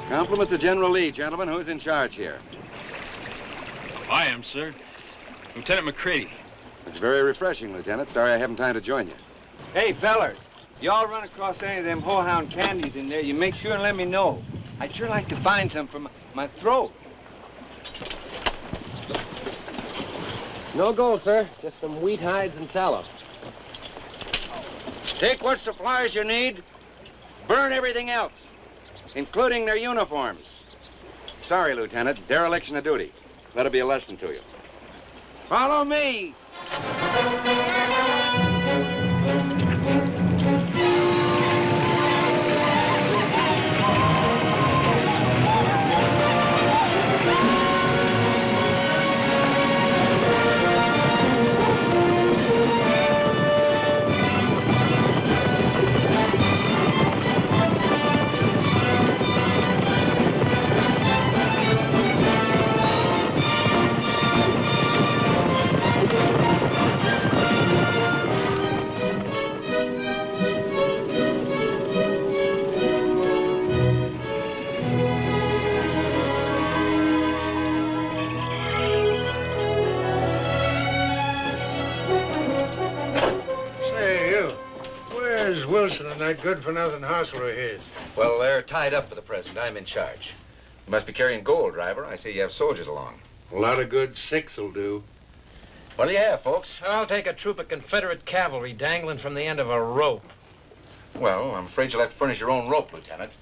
Compliments to General Lee, gentlemen. Who's in charge here? I am, sir. Lieutenant McCready. It's very refreshing, Lieutenant. Sorry I haven't time to join you. Hey, fellers, y'all run across any of them Horehound candies in there, you make sure and let me know. I'd sure like to find some for my throat. No gold, sir. Just some wheat hides and tallow. Take what supplies you need. Burn everything else, including their uniforms. Sorry, Lieutenant. Dereliction of duty. Let it be a lesson to you. Follow me. Wilson and that good-for-nothing hustler of his. Well, they're tied up for the present. I'm in charge. You must be carrying gold, driver. I see you have soldiers along. A lot of good six will do. What do you have, folks? I'll take a troop of Confederate cavalry dangling from the end of a rope. Well, I'm afraid you'll have to furnish your own rope, Lieutenant.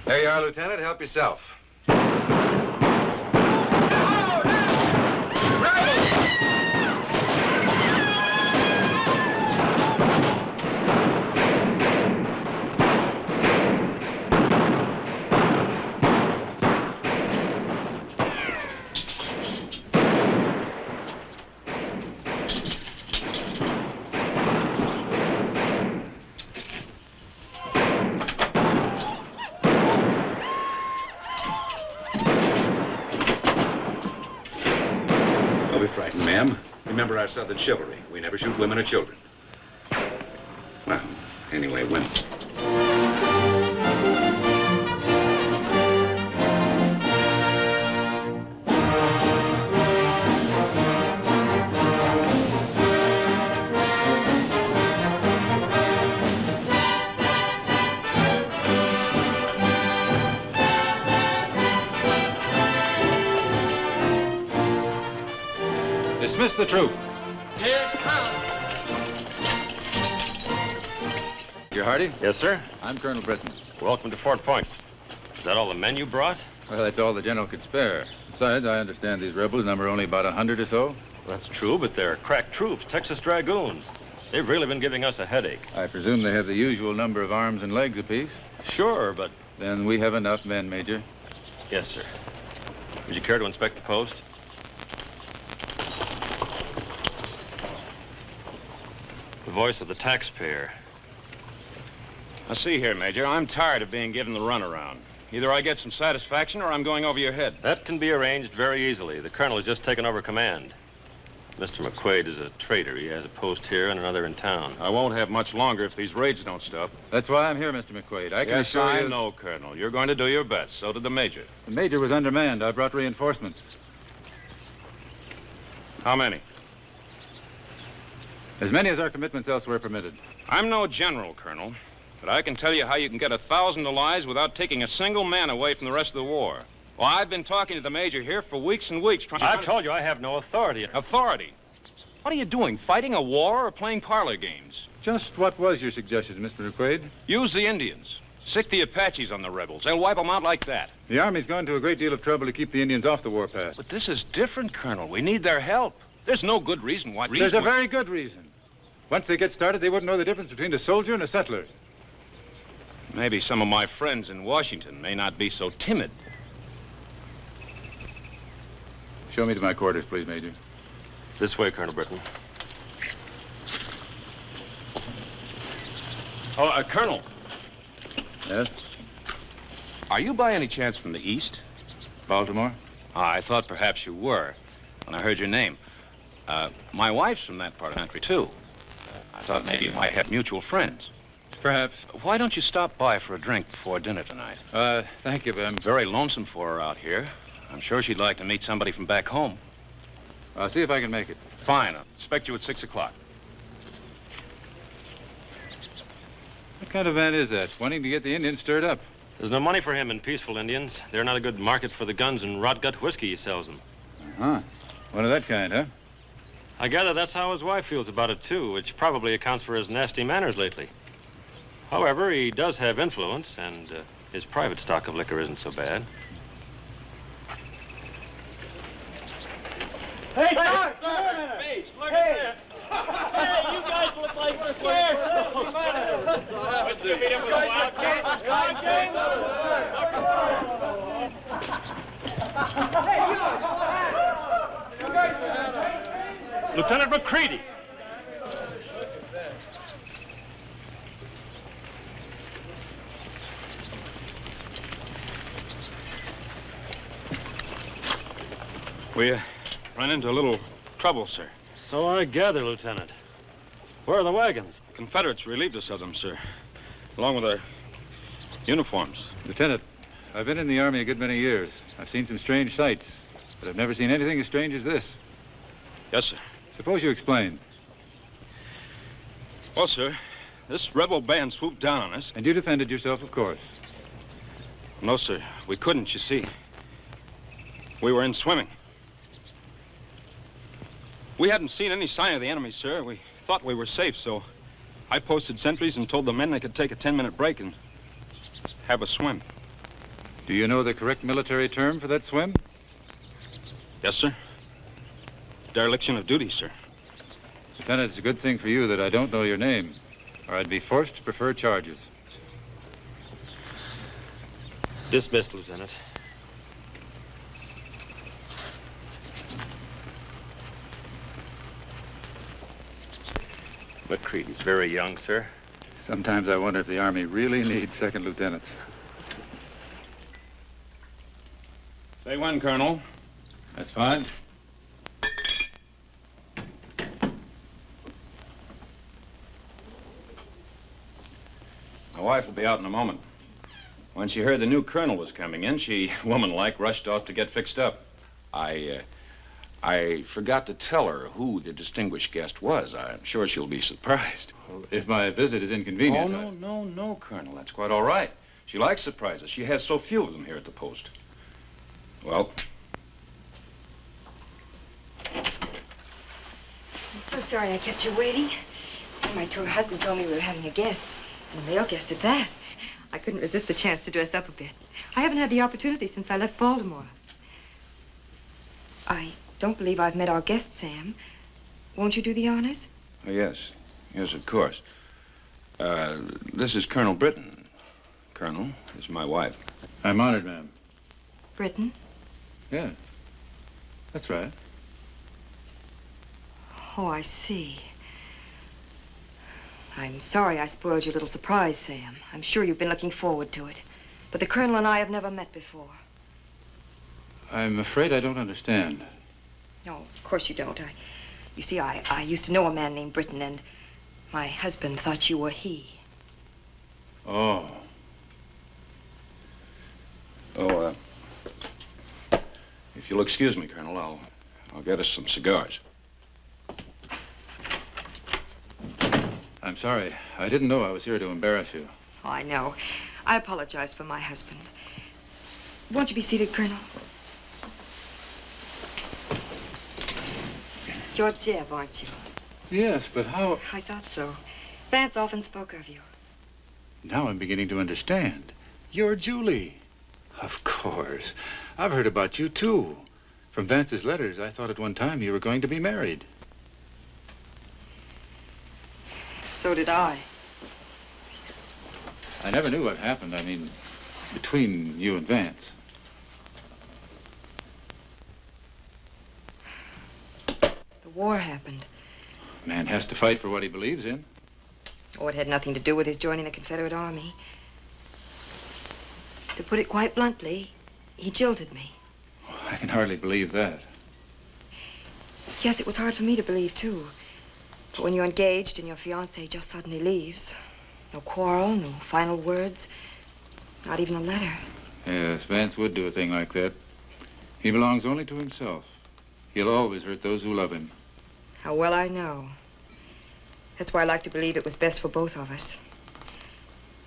There you are, Lieutenant. Help yourself. Don't be frightened, ma'am. Remember our Southern chivalry. We never shoot women or children. Well, anyway, women. Dismiss the troop. Here it comes. Major Hardy? Yes, sir. I'm Colonel Britton. Welcome to Fort Point. Is that all the men you brought? Well, that's all the general could spare. Besides, I understand these rebels number only about 100 or so. That's true, but they're crack troops, Texas Dragoons. They've really been giving us a headache. I presume they have the usual number of arms and legs apiece. Sure, but... Then we have enough men, Major. Yes, sir. Would you care to inspect the post? The voice of the taxpayer. Now, see here, Major, I'm tired of being given the runaround. Either I get some satisfaction or I'm going over your head. That can be arranged very easily. The colonel has just taken over command. Mr. McQuaid is a traitor. He has a post here and another in town. I won't have much longer if these raids don't stop. That's why I'm here, Mr. McQuaid. I can Yes, assure you... I know, Colonel. You're going to do your best. So did the Major. The Major was undermanned. I brought reinforcements. How many? As many as our commitments elsewhere permitted. I'm no general, Colonel, but I can tell you how you can get 1,000 allies without taking a single man away from the rest of the war. Well, I've been talking to the Major here for weeks and weeks trying to... I've told you I have no authority. Authority? What are you doing, fighting a war or playing parlor games? Just what was your suggestion, Mr. McQuaid? Use the Indians. Sick the Apaches on the rebels. They'll wipe them out like that. The Army's gone to a great deal of trouble to keep the Indians off the warpath. But this is different, Colonel. We need their help. There's no good reason why... There's a very good reason. Once they get started, they wouldn't know the difference between a soldier and a settler. Maybe some of my friends in Washington may not be so timid. Show me to my quarters, please, Major. This way, Colonel Britton. Oh, Colonel. Yes? Are you by any chance from the East? Baltimore? I thought perhaps you were when I heard your name. My wife's from that part of the country, too. I thought maybe you might have mutual friends. Perhaps. Why don't you stop by for a drink before dinner tonight? Thank you, but I'm Very lonesome for her out here. I'm sure she'd like to meet somebody from back home. I'll see if I can make it. Fine. I'll expect you at 6 o'clock. What kind of man is that? Wanting to get the Indians stirred up. There's no money for him in peaceful Indians. They're not a good market for the guns and rot-gut whiskey he sells them. Uh-huh. One of that kind, huh? I gather that's how his wife feels about it, too, which probably accounts for his nasty manners lately. However, he does have influence, and his private stock of liquor isn't so bad. Hey, sir! Sir! Hey, look at this! Hey, you guys look like you're scared! What's the meet up with the Wildcats? Lieutenant McCready! We run into a little trouble, sir. So I gather, Lieutenant. Where are the wagons? Confederates relieved us of them, sir, along with our uniforms. Lieutenant, I've been in the Army a good many years. I've seen some strange sights, but I've never seen anything as strange as this. Yes, sir. Suppose you explain. Well, sir, this rebel band swooped down on us. And you defended yourself, of course. No, sir, we couldn't, you see. We were in swimming. We hadn't seen any sign of the enemy, sir. We thought we were safe, so I posted sentries and told the men they could take a 10-minute break and have a swim. Do you know the correct military term for that swim? Yes, sir. Dereliction of duty, sir. Lieutenant, it's a good thing for you that I don't know your name, or I'd be forced to prefer charges. Dismissed, Lieutenant. McCready's very young, sir. Sometimes I wonder if the Army really needs second lieutenants. Say when, Colonel. That's fine. My wife will be out in a moment. When she heard the new colonel was coming in, she, woman-like, rushed off to get fixed up. I forgot to tell her who the distinguished guest was. I'm sure she'll be surprised. Well, if my visit is inconvenient. Oh, no, Colonel. That's quite all right. She likes surprises. She has so few of them here at the post. Well, I'm so sorry I kept you waiting. My tour husband told me we were having a guest, and a male guest at that. I couldn't resist the chance to dress up a bit. I haven't had the opportunity since I left Baltimore. I don't believe I've met our guest, Sam. Won't you do the honors? oh, yes. Yes, of course. This is Colonel Britton. Colonel is my wife. I'm honored, ma'am. Britton? Yeah, that's right. Oh, I see. I'm sorry I spoiled your little surprise, Sam. I'm sure you've been looking forward to it. But the Colonel and I have never met before. I'm afraid I don't understand. No, of course you don't. You see, I used to know a man named Britton, and my husband thought you were he. Oh. Oh, if you'll excuse me, Colonel, I'll get us some cigars. I'm sorry. I didn't know I was here to embarrass you. Oh, I know. I apologize for my husband. Won't you be seated, Colonel? You're Jeb, aren't you? Yes, but how... I thought so. Vance often spoke of you. Now I'm beginning to understand. You're Julie. Of course. I've heard about you, too. From Vance's letters, I thought at one time you were going to be married. So did I. I never knew what happened. I mean, between you and Vance. The war happened. Man has to fight for what he believes in. Oh, it had nothing to do with his joining the Confederate Army. To put it quite bluntly, he jilted me. I can hardly believe that. Yes, it was hard for me to believe, too. But when you're engaged and your fiancé just suddenly leaves, no quarrel, no final words, not even a letter. Yes, Vance would do a thing like that. He belongs only to himself. He'll always hurt those who love him. How well I know. That's why I like to believe it was best for both of us.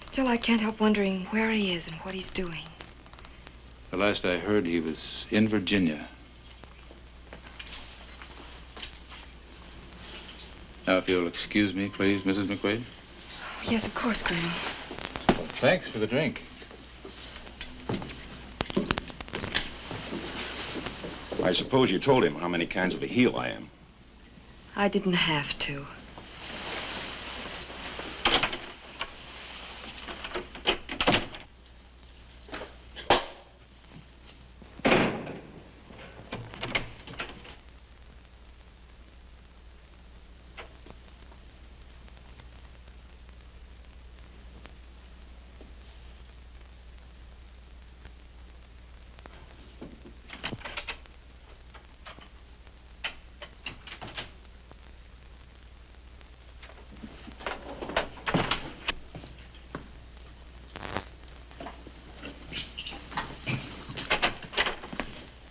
Still, I can't help wondering where he is and what he's doing. The last I heard, he was in Virginia. Now, if you'll excuse me, please, Mrs. McQuaid. Yes, of course, Colonel. Well, thanks for the drink. I suppose you told him how many kinds of a heel I am. I didn't have to.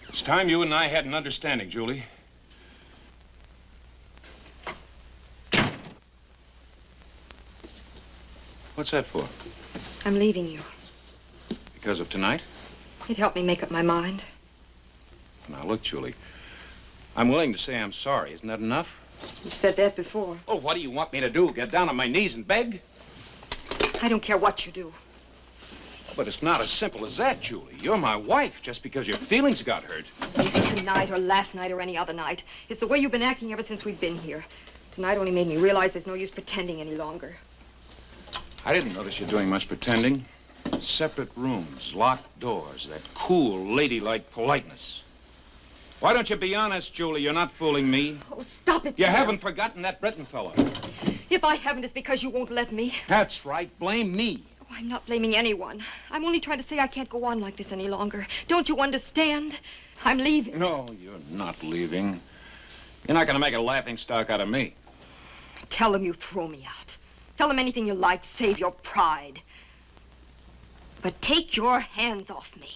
It's time you and I had an understanding, Julie. What's that for? I'm leaving you. Because of tonight? It helped me make up my mind. Now, look, Julie. I'm willing to say I'm sorry. Isn't that enough? You've said that before. Oh, what do you want me to do? Get down on my knees and beg? I don't care what you do. But it's not as simple as that, Julie. You're my wife just because your feelings got hurt. It isn't tonight or last night or any other night. It's the way you've been acting ever since we've been here. Tonight only made me realize there's no use pretending any longer. I didn't notice you doing much pretending. Separate rooms, locked doors, that cool, ladylike politeness. Why don't you be honest, Julie? You're not fooling me. Oh, stop it. You Peter. haven't forgotten that Breton fellow. If I haven't, it's because you won't let me. That's right. Blame me. Oh, I'm not blaming anyone. I'm only trying to say I can't go on like this any longer. Don't you understand? I'm leaving. No, you're not leaving. You're not going to make a laughingstock out of me. Tell them you throw me out. Tell them anything you like. Save your pride. But take your hands off me.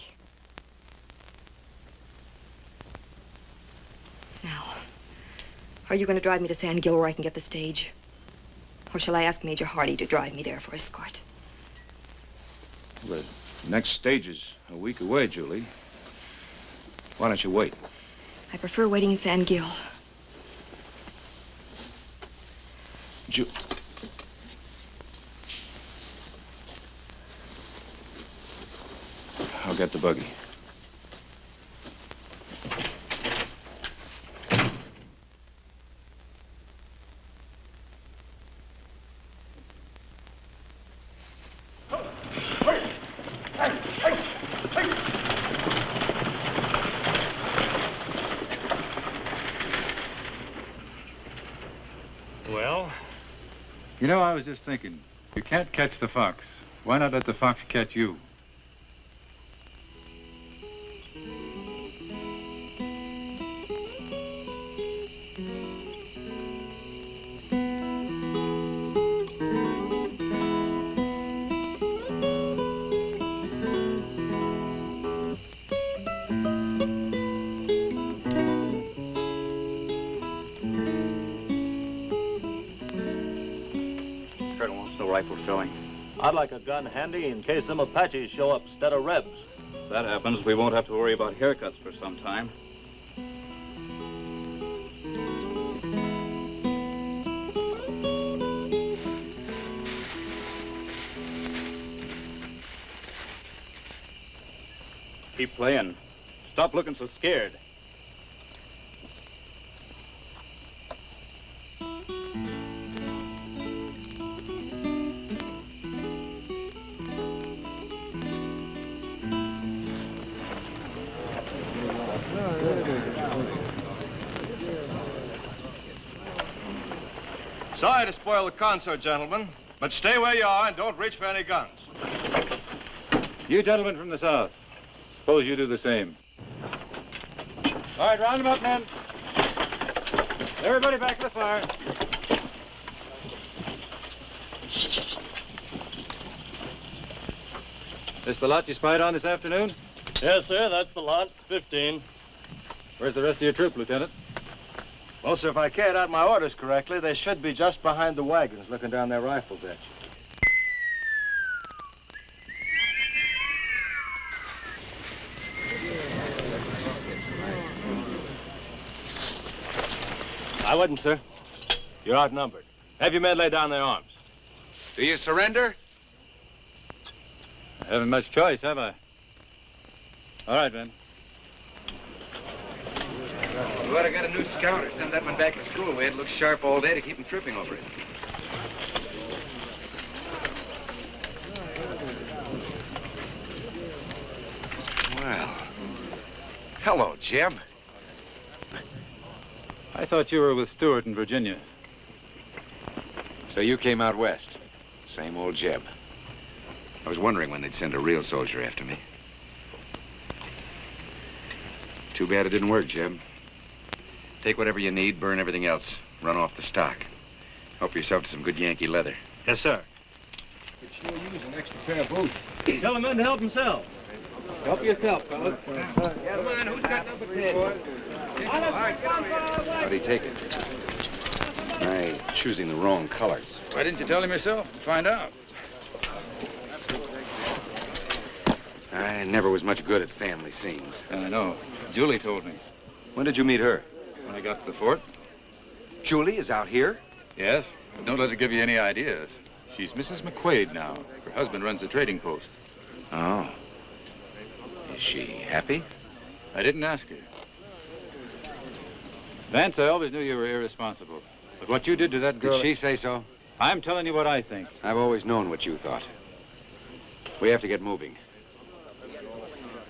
Now, are you going to drive me to San Gil where I can get the stage? Or shall I ask Major Hardy to drive me there for escort? The next stage is a week away, Julie. Why don't you wait? I prefer waiting in San Gil. I'll get the buggy. Well? You know, I was just thinking, you can't catch the fox. Why not let the fox catch you? Colonel wants no rifle showing. I'd like a gun handy in case some Apaches show up instead of Rebs. If that happens, we won't have to worry about haircuts for some time. Keep playing. Stop looking so scared. Sorry to spoil the concert, gentlemen, but stay where you are and don't reach for any guns. You gentlemen from the South, suppose you do the same. All right, round them up, men. Everybody back to the fire. This the lot you spied on this afternoon? Yes, sir, that's the lot. 15. Where's the rest of your troop, Lieutenant? Well, sir, if I carried out my orders correctly, they should be just behind the wagons looking down their rifles at you. I wouldn't, sir. You're outnumbered. Have your men lay down their arms. Do you surrender? I haven't much choice, have I? All right, Ben. We ought to get a new scout or send that one back to school. We had to look sharp all day to keep him tripping over it. Well, hello, Jeb. I thought you were with Stewart in Virginia. So you came out west. Same old Jeb. I was wondering when they'd send a real soldier after me. Too bad it didn't work, Jeb. Take whatever you need, burn everything else. Run off the stock. Help yourself to some good Yankee leather. Yes, sir. Could sure use an extra pair of boots. Tell the men to help themselves. Help yourself, fellas. Come on, who's got number 10? How'd he take it? By choosing the wrong colors. Why didn't you tell him yourself and find out? I never was much good at family scenes. I know. Julie told me. When did you meet her? When I got to the fort. Julie is out here? Yes, but don't let her give you any ideas. She's Mrs. McQuaid now. Her husband runs the trading post. Oh. Is she happy? I didn't ask her. Vance, I always knew you were irresponsible. But what you did to that girl... Did she say so? I'm telling you what I think. I've always known what you thought. We have to get moving.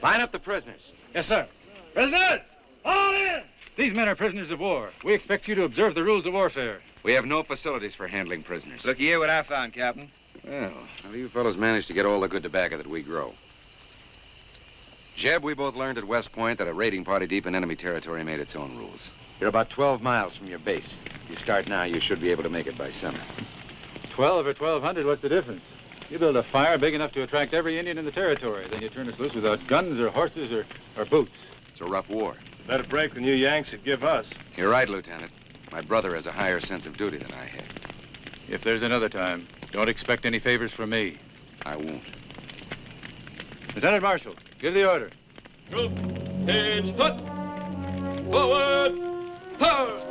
Line up the prisoners. Yes, sir. Prisoners! All in! These men are prisoners of war. We expect you to observe the rules of warfare. We have no facilities for handling prisoners. Look here what I found, Captain. Well, how do you fellows manage to get all the good tobacco that we grow? Jeb, we both learned at West Point that a raiding party deep in enemy territory made its own rules. You're about 12 miles from your base. If you start now, you should be able to make it by summer. 12 or 1,200, what's the difference? You build a fire big enough to attract every Indian in the territory. Then you turn us loose without guns or horses or boots. It's a rough war. Better break than you Yanks would give us. You're right, Lieutenant. My brother has a higher sense of duty than I have. If there's another time, don't expect any favors from me. I won't. Lieutenant Marshal, give the order. Troop, page, hut! Forward! Power!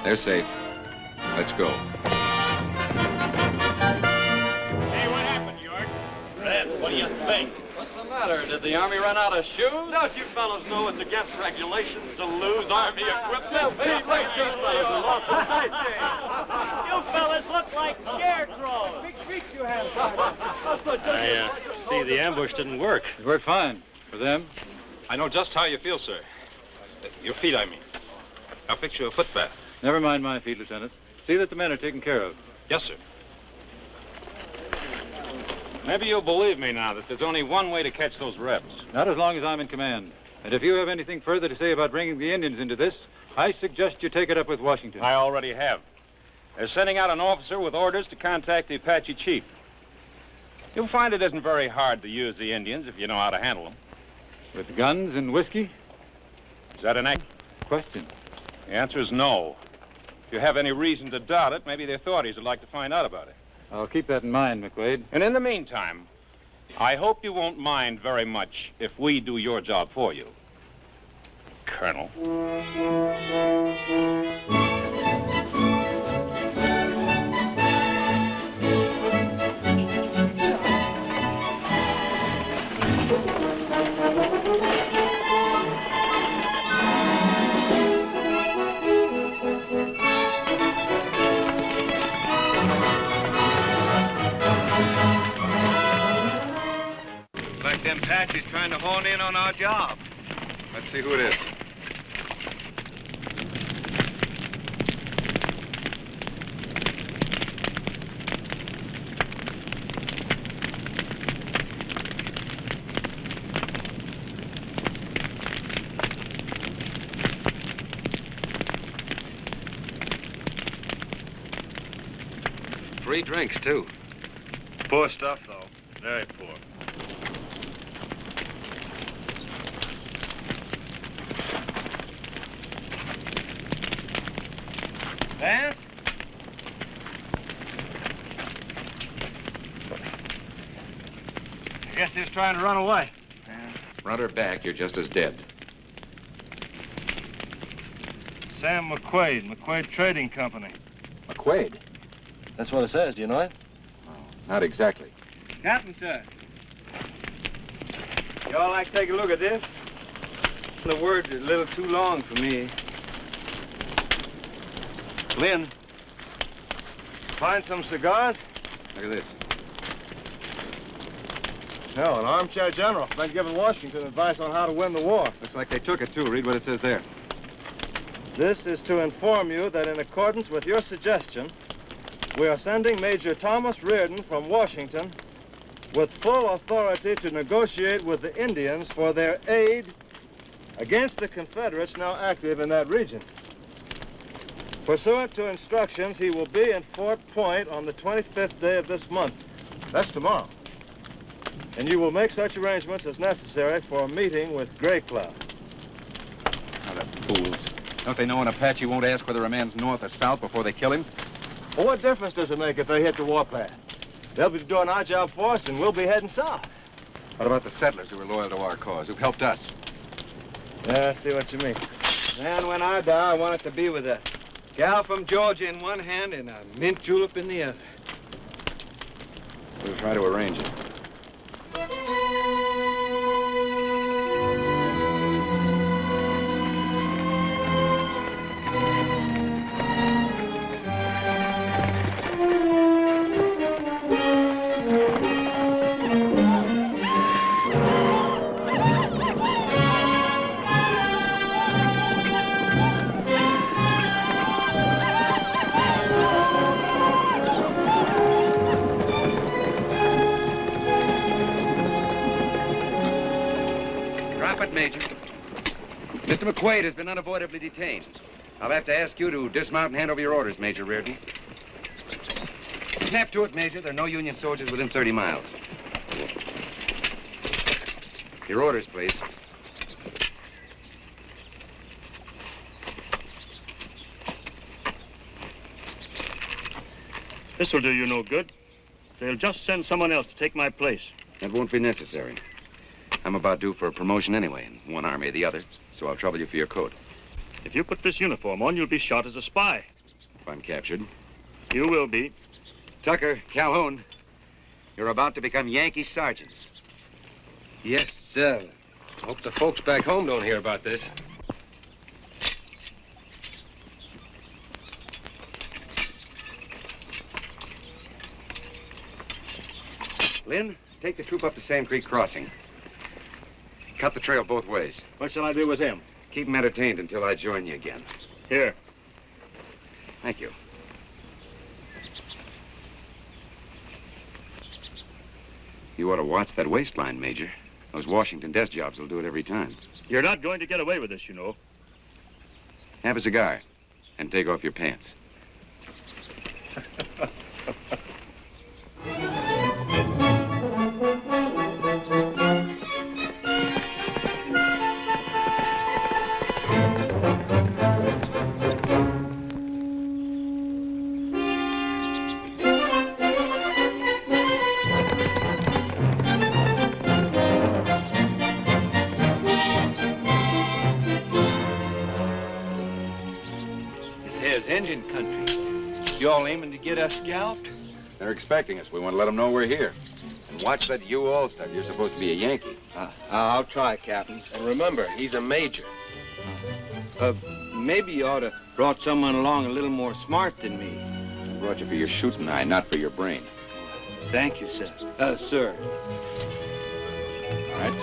They're safe. Let's go. Hey, what happened, York? Red, what do you think? What's the matter? Did the Army run out of shoes? Don't you fellows know it's against regulations to lose Army equipment? Hey, you fellas look like scarecrows. Big treat you have. I see the ambush didn't work. It worked fine. For them. I know just how you feel, sir. Your feet, I mean. I'll fix you a foot bath. Never mind my feet, Lieutenant. See that the men are taken care of. Yes, sir. Maybe you'll believe me now that there's only one way to catch those rebels. Not as long as I'm in command. And if you have anything further to say about bringing the Indians into this, I suggest you take it up with Washington. I already have. They're sending out an officer with orders to contact the Apache chief. You'll find it isn't very hard to use the Indians if you know how to handle them. With guns and whiskey? Is that an question? The answer is no. If you have any reason to doubt it, maybe the authorities would like to find out about it. I'll keep that in mind, McQuaid. And in the meantime, I hope you won't mind very much if we do your job for you, Colonel. Apache's trying to hone in on our job. Let's see who it is. Free drinks, too. Poor stuff, though. Very poor. Vance? I guess he was trying to run away. Run her back, you're just as dead. Sam McQuaid, McQuaid Trading Company. McQuaid? That's what it says. Do you know him? Not exactly. Captain, sir. Y'all like to take a look at this? The words are a little too long for me. Lynn, find some cigars? Look at this. No, an armchair general. Been giving Washington advice on how to win the war. Looks like they took it, too. Read what it says there. This is to inform you that in accordance with your suggestion, we are sending Major Thomas Reardon from Washington with full authority to negotiate with the Indians for their aid against the Confederates now active in that region. Pursuant to instructions, he will be in Fort Point on the 25th day of this month. That's tomorrow. And you will make such arrangements as necessary for a meeting with Gray Cloud. Oh, the fools. Don't they know an Apache won't ask whether a man's north or south before they kill him? Well, what difference does it make if they hit the warpath? They'll be doing our job for us, and we'll be heading south. What about the settlers who are loyal to our cause, who've helped us? Yeah, I see what you mean. And when I die, I want it to be with a gal from Georgia in one hand and a mint julep in the other. We'll try to arrange it. Major. Mr. McQuaid has been unavoidably detained. I'll have to ask you to dismount and hand over your orders, Major Reardon. Snap to it, Major. There are no Union soldiers within 30 miles. Your orders, please. This will do you no good. They'll just send someone else to take my place. That won't be necessary. I'm about due for a promotion anyway, in one army or the other, so I'll trouble you for your coat. If you put this uniform on, you'll be shot as a spy. If I'm captured. You will be. Tucker, Calhoun, you're about to become Yankee sergeants. Yes, sir. Hope the folks back home don't hear about this. Lynn, take the troop up to Sand Creek Crossing. Cut the trail both ways. What shall I do with him? Keep him entertained until I join you again. Here. Thank you. You ought to watch that waistline, Major. Those Washington desk jobs will do it every time. You're not going to get away with this, you know. Have a cigar and take off your pants. Indian country. You all aiming to get us scalped? They're expecting us. We want to let them know we're here. And watch that U-All stuff. You're supposed to be a Yankee. I'll try, Captain. And remember, he's a major. Maybe you ought to brought someone along a little more smart than me. I brought you for your shooting eye, not for your brain. Thank you, sir. Sir. All right.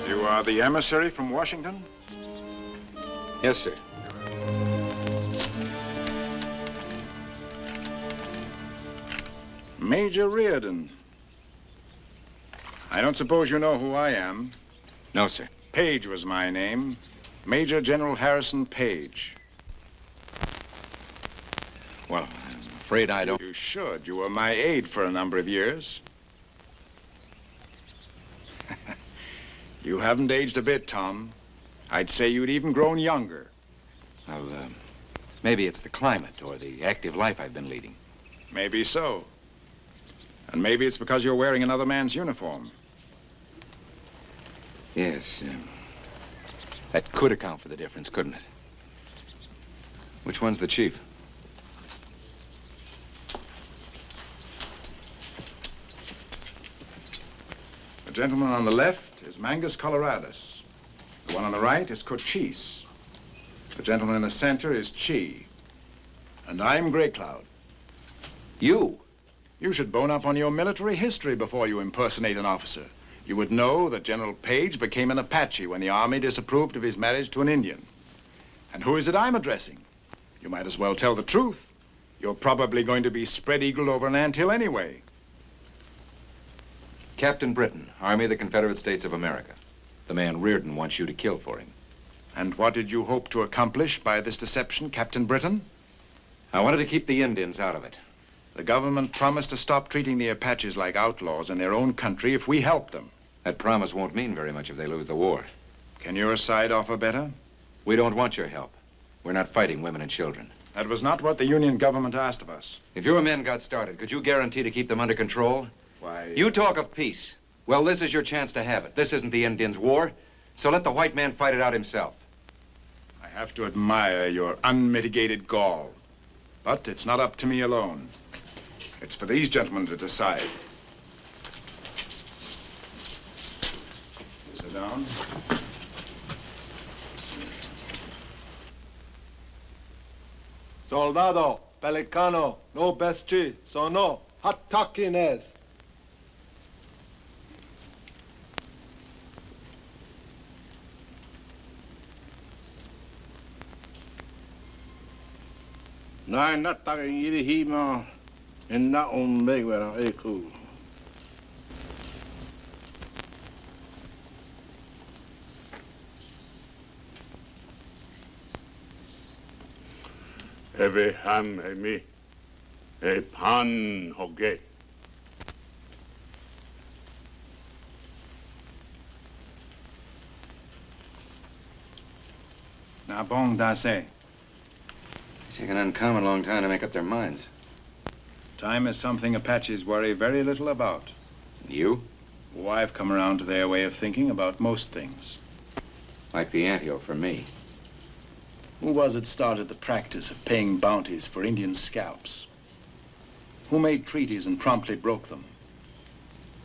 You are the emissary from Washington? Yes, sir. Major Reardon. I don't suppose you know who I am. No, sir. Page was my name. Major General Harrison Page. Well, I'm afraid I don't. You should. You were my aide for a number of years. You haven't aged a bit, Tom. I'd say you'd even grown younger. Well, maybe it's the climate or the active life I've been leading. Maybe so. And maybe it's because you're wearing another man's uniform. Yes, that could account for the difference, couldn't it? Which one's the chief? The gentleman on the left is Mangus Coloradus. The one on the right is Cochise. The gentleman in the center is Chi. And I'm Grey Cloud. You? You should bone up on your military history before you impersonate an officer. You would know that General Page became an Apache when the Army disapproved of his marriage to an Indian. And who is it I'm addressing? You might as well tell the truth. You're probably going to be spread-eagled over an anthill anyway. Captain Britain, Army of the Confederate States of America. The man Reardon wants you to kill for him. And what did you hope to accomplish by this deception, Captain Britain? I wanted to keep the Indians out of it. The government promised to stop treating the Apaches like outlaws in their own country if we help them. That promise won't mean very much if they lose the war. Can your side offer better? We don't want your help. We're not fighting women and children. That was not what the Union government asked of us. If your men got started, could you guarantee to keep them under control? Why... You talk of peace. Well, this is your chance to have it. This isn't the Indians' war, so let the white man fight it out himself. I have to admire your unmitigated gall. But it's not up to me alone. It's for these gentlemen to decide. Sit down. Soldado, Pelicano, no beschi, sono, hatakines. Nai nataka yiri hima, and not on megwera eku. Eve ham emi, e pan hoge. Na bong dase. It's taken an uncommon long time to make up their minds. Time is something Apaches worry very little about. You? Oh, I've come around to their way of thinking about most things. Like the anthill for me. Who was it started the practice of paying bounties for Indian scalps? Who made treaties and promptly broke them?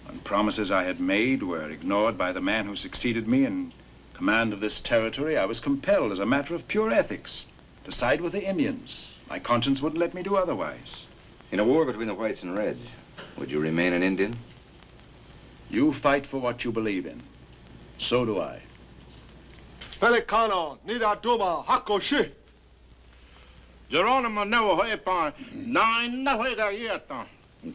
When promises I had made were ignored by the man who succeeded me in command of this territory, I was compelled, as a matter of pure ethics, to side with the Indians. My conscience wouldn't let me do otherwise. In a war between the whites and reds, would you remain an Indian? You fight for what you believe in. So do I. Pelicano, nida duma, hakoshi. Geronimo never hepan, nine never yet.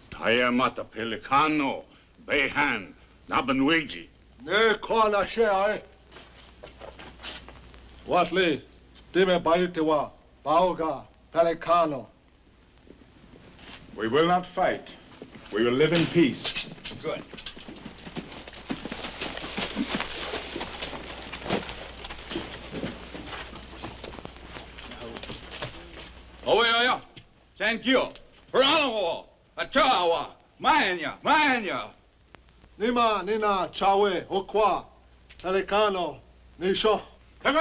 Taya mata Pelicano, Behan, Nabanweji. Ne koala share. What li? Dime baitiwa, Baoga, Pelicano. We will not fight. We will live in peace. Good. Oh, yeah. Thank you. Bravo. Achawa. Manya. Nima, Nina, Chawe, Okwa, Pelicano, Nisho. You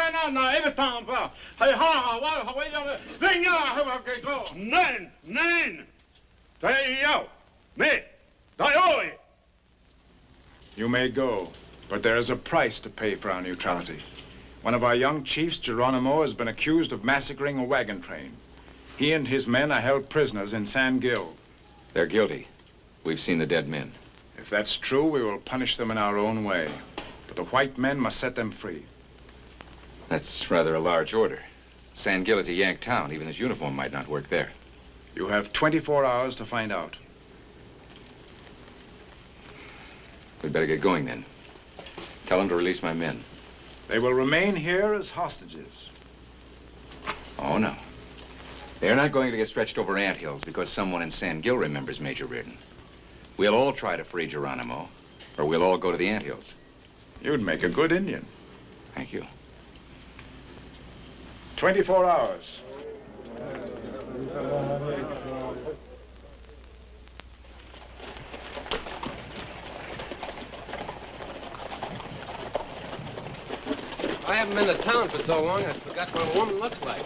may go, but there is a price to pay for our neutrality. One of our young chiefs, Geronimo, has been accused of massacring a wagon train. He and his men are held prisoners in San Gil. They're guilty. We've seen the dead men. If that's true, we will punish them in our own way. But the white men must set them free. That's rather a large order. San Gil is a Yank town. Even his uniform might not work there. You have 24 hours to find out. We'd better get going then. Tell them to release my men. They will remain here as hostages. Oh, no. They're not going to get stretched over anthills because someone in San Gil remembers Major Reardon. We'll all try to free Geronimo, or we'll all go to the anthills. You'd make a good Indian. Thank you. 24 hours. I haven't been to town for so long, I forgot what a woman looks like.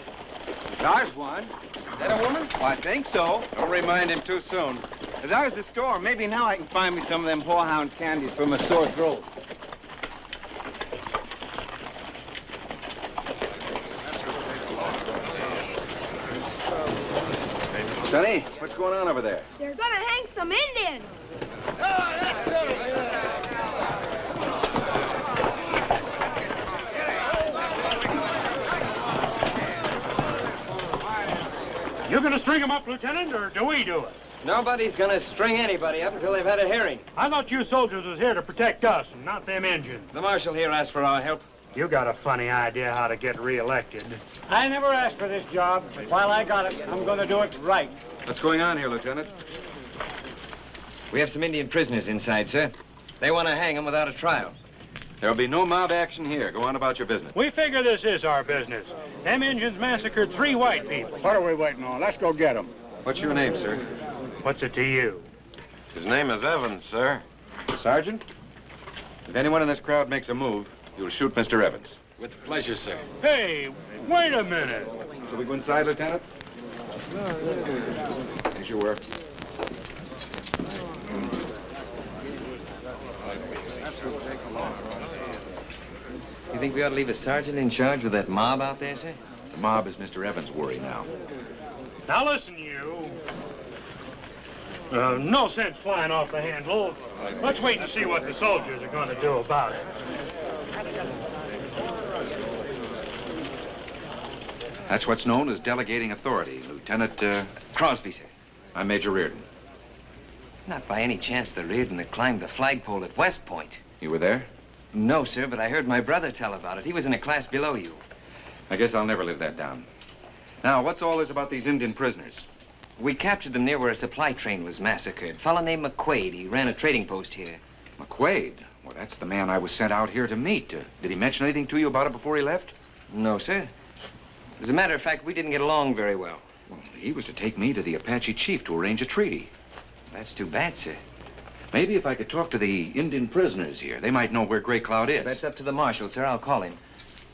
There's one. Is that a woman? Well, I think so. Don't remind him too soon. As I was the store, maybe now I can find me some of them whorehound candies from a sore throat. Sonny, what's going on over there? They're gonna hang some Indians. You gonna string them up, Lieutenant, or do we do it? Nobody's gonna string anybody up until they've had a hearing. I thought you soldiers was here to protect us and not them Injuns. The marshal here asked for our help. You got a funny idea how to get reelected. I never asked for this job, but while I got it, I'm gonna do it right. What's going on here, Lieutenant? We have some Indian prisoners inside, sir. They want to hang them without a trial. There'll be no mob action here. Go on about your business. We figure this is our business. Them Injuns massacred 3 white people. What are we waiting on? Let's go get them. What's your name, sir? What's it to you? His name is Evans, sir. Sergeant, if anyone in this crowd makes a move, you'll shoot Mr. Evans. With pleasure, sir. Hey, wait a minute. Shall we go inside, Lieutenant? As you were. You think we ought to leave a sergeant in charge with that mob out there, sir? The mob is Mr. Evans' worry now. Now listen, you. No sense flying off the handle. Let's wait and see what the soldiers are going to do about it. That's what's known as delegating authority, Lieutenant, Crosby, sir. I'm Major Reardon. Not by any chance the Reardon that climbed the flagpole at West Point. You were there? No, sir, but I heard my brother tell about it. He was in a class below you. I guess I'll never live that down. Now, what's all this about these Indian prisoners? We captured them near where a supply train was massacred. A fellow named McQuaid. He ran a trading post here. McQuaid? Well, that's the man I was sent out here to meet. Did he mention anything to you about it before he left? No, sir. As a matter of fact, we didn't get along very well. Well, he was to take me to the Apache chief to arrange a treaty. That's too bad, sir. Maybe if I could talk to the Indian prisoners here, they might know where Gray Cloud is. That's up to the marshal, sir. I'll call him.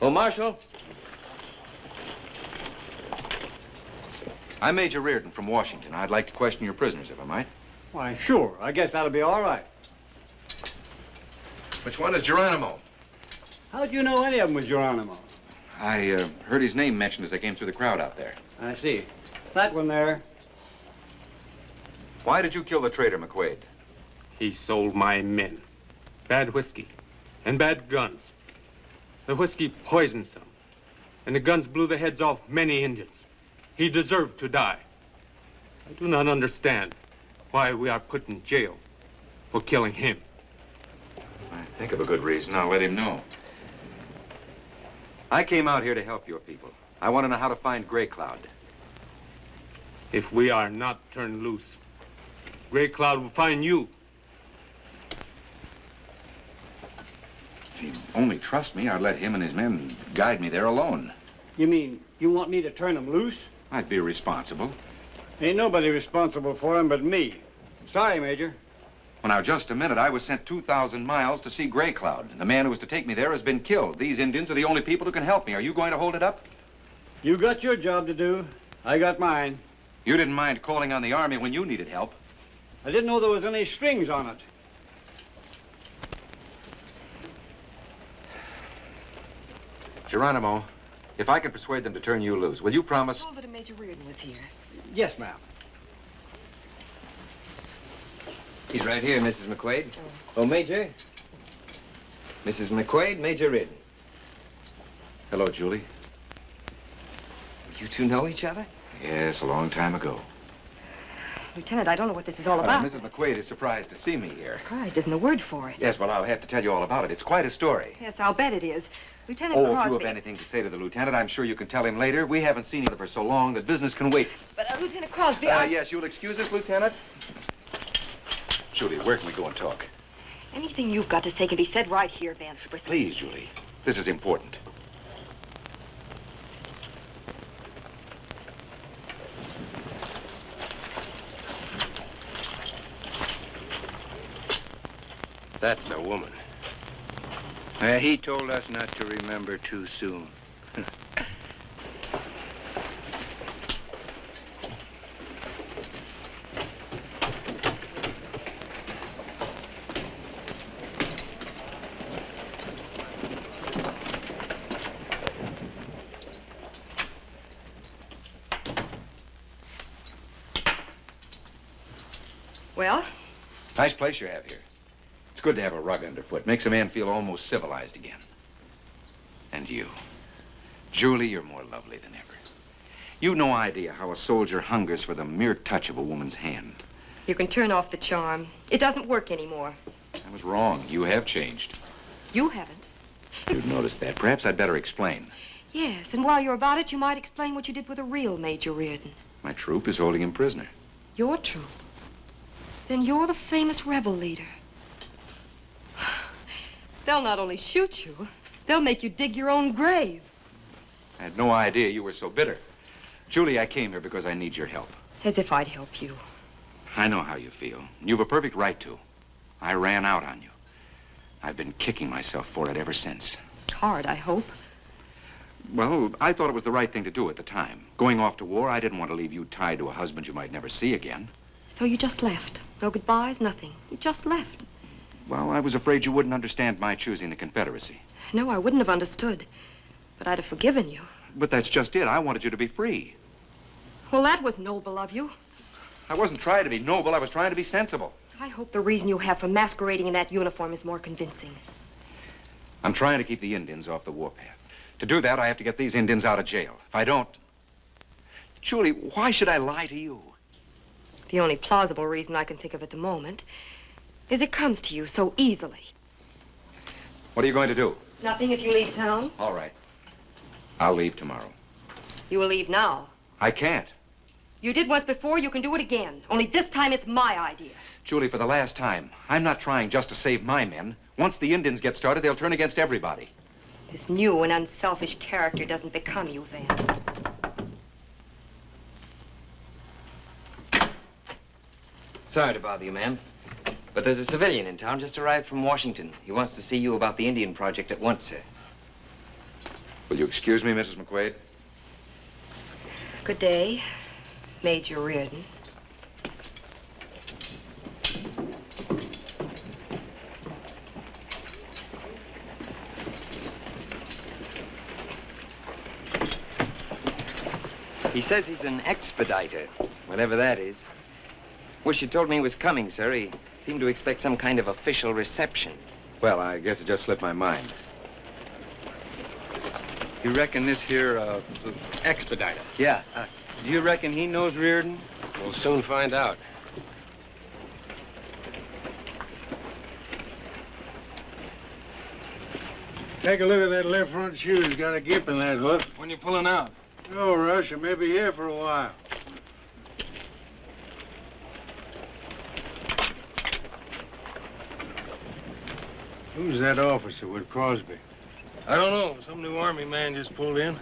Oh, Marshal? I'm Major Reardon from Washington. I'd like to question your prisoners, if I might. Why, sure. I guess that'll be all right. Which one is Geronimo? How'd you know any of them was Geronimo? I heard his name mentioned as I came through the crowd out there. I see. That one there. Why did you kill the traitor, McQuaid? He sold my men bad whiskey and bad guns. The whiskey poisoned some, and the guns blew the heads off many Indians. He deserved to die. I do not understand why we are put in jail for killing him. I think of a good reason. I'll let him know. I came out here to help your people. I want to know how to find Gray Cloud. If we are not turned loose, Gray Cloud will find you. If he'd only trust me, I'd let him and his men guide me there alone. You mean you want me to turn him loose? I'd be responsible. Ain't nobody responsible for him but me. Sorry, Major. Well, now, just a minute. I was sent 2,000 miles to see Gray Cloud, and the man who was to take me there has been killed. These Indians are the only people who can help me. Are you going to hold it up? You got your job to do. I got mine. You didn't mind calling on the Army when you needed help. I didn't know there was any strings on it. Geronimo, if I can persuade them to turn you loose, will you promise? Told that Major Reardon was here. Yes, ma'am. He's right here, Mrs. McQuaid. Oh, Major. Mrs. McQuaid, Major Reardon. Hello, Julie. You two know each other? Yes, a long time ago. Lieutenant, I don't know what this is all about. Mrs. McQuaid is surprised to see me here. Surprised isn't the word for it. Yes, well, I'll have to tell you all about it. It's quite a story. Yes, I'll bet it is. Lieutenant Oh, Crosby. if you have anything to say to the lieutenant, I'm sure you can tell him later. We haven't seen each other for so long that business can wait. But, Lieutenant Crosby, Yes, you'll excuse us, Lieutenant? Julie, where can we go and talk? Anything you've got to say can be said right here, Vansworth. Please, Julie. This is important. That's a woman. He told us not to remember too soon. Well? Nice place you have here. It's good to have a rug underfoot. Makes a man feel almost civilized again. And you. Julie, you're more lovely than ever. You've no idea how a soldier hungers for the mere touch of a woman's hand. You can turn off the charm. It doesn't work anymore. I was wrong. You have changed. You haven't. You've noticed that. Perhaps I'd better explain. Yes, and while you're about it, you might explain what you did with a real Major Reardon. My troop is holding him prisoner. Your troop? Then you're the famous rebel leader. They'll not only shoot you, they'll make you dig your own grave. I had no idea you were so bitter. Julie, I came here because I need your help. As if I'd help you. I know how you feel. You've a perfect right to. I ran out on you. I've been kicking myself for it ever since. Hard, I hope. Well, I thought it was the right thing to do at the time. Going off to war, I didn't want to leave you tied to a husband you might never see again. So you just left. No goodbyes, nothing. You just left. Well, I was afraid you wouldn't understand my choosing the Confederacy. No, I wouldn't have understood. But I'd have forgiven you. But that's just it. I wanted you to be free. Well, that was noble of you. I wasn't trying to be noble. I was trying to be sensible. I hope the reason you have for masquerading in that uniform is more convincing. I'm trying to keep the Indians off the warpath. To do that, I have to get these Indians out of jail. If I don't... Julie, why should I lie to you? The only plausible reason I can think of at the moment is it comes to you so easily. What are you going to do? Nothing if you leave town. All right. I'll leave tomorrow. You will leave now. I can't. You did once before, you can do it again. Only this time it's my idea. Julie, for the last time, I'm not trying just to save my men. Once the Indians get started, they'll turn against everybody. This new and unselfish character doesn't become you, Vance. Sorry to bother you, ma'am. But there's a civilian in town just arrived from Washington. He wants to see you about the Indian project at once, sir. Will you excuse me, Mrs. McQuaid? Good day, Major Reardon. He says he's an expediter, whatever that is. Wish you told me he was coming, sir. He seemed to expect some kind of official reception. Well, I guess it just slipped my mind. You reckon this here, expediter? Yeah. Do you reckon he knows Reardon? We'll soon find out. Take a look at that left front shoe. He's got a gip in that hoof. When you pulling out? No rush. I may be here for a while. Who's that officer with Crosby? I don't know. Some new Army man just pulled in.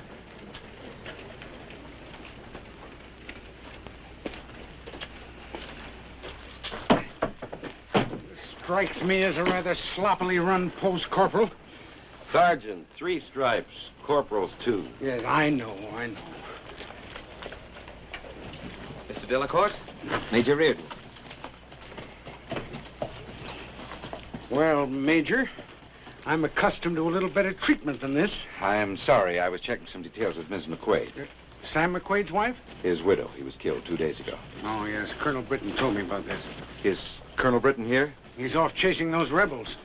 strikes me as a rather sloppily run post, Corporal. Sergeant, 3 stripes. Corporal's 2. Yes, I know. Mr. Delacourt? Major Reardon. Well, Major, I'm accustomed to a little better treatment than this. I'm sorry. I was checking some details with Mrs. McQuaid. Sam McQuaid's wife? His widow. He was killed 2 days ago. Oh, yes. Colonel Britton told me about this. Is Colonel Britton here? He's off chasing those rebels.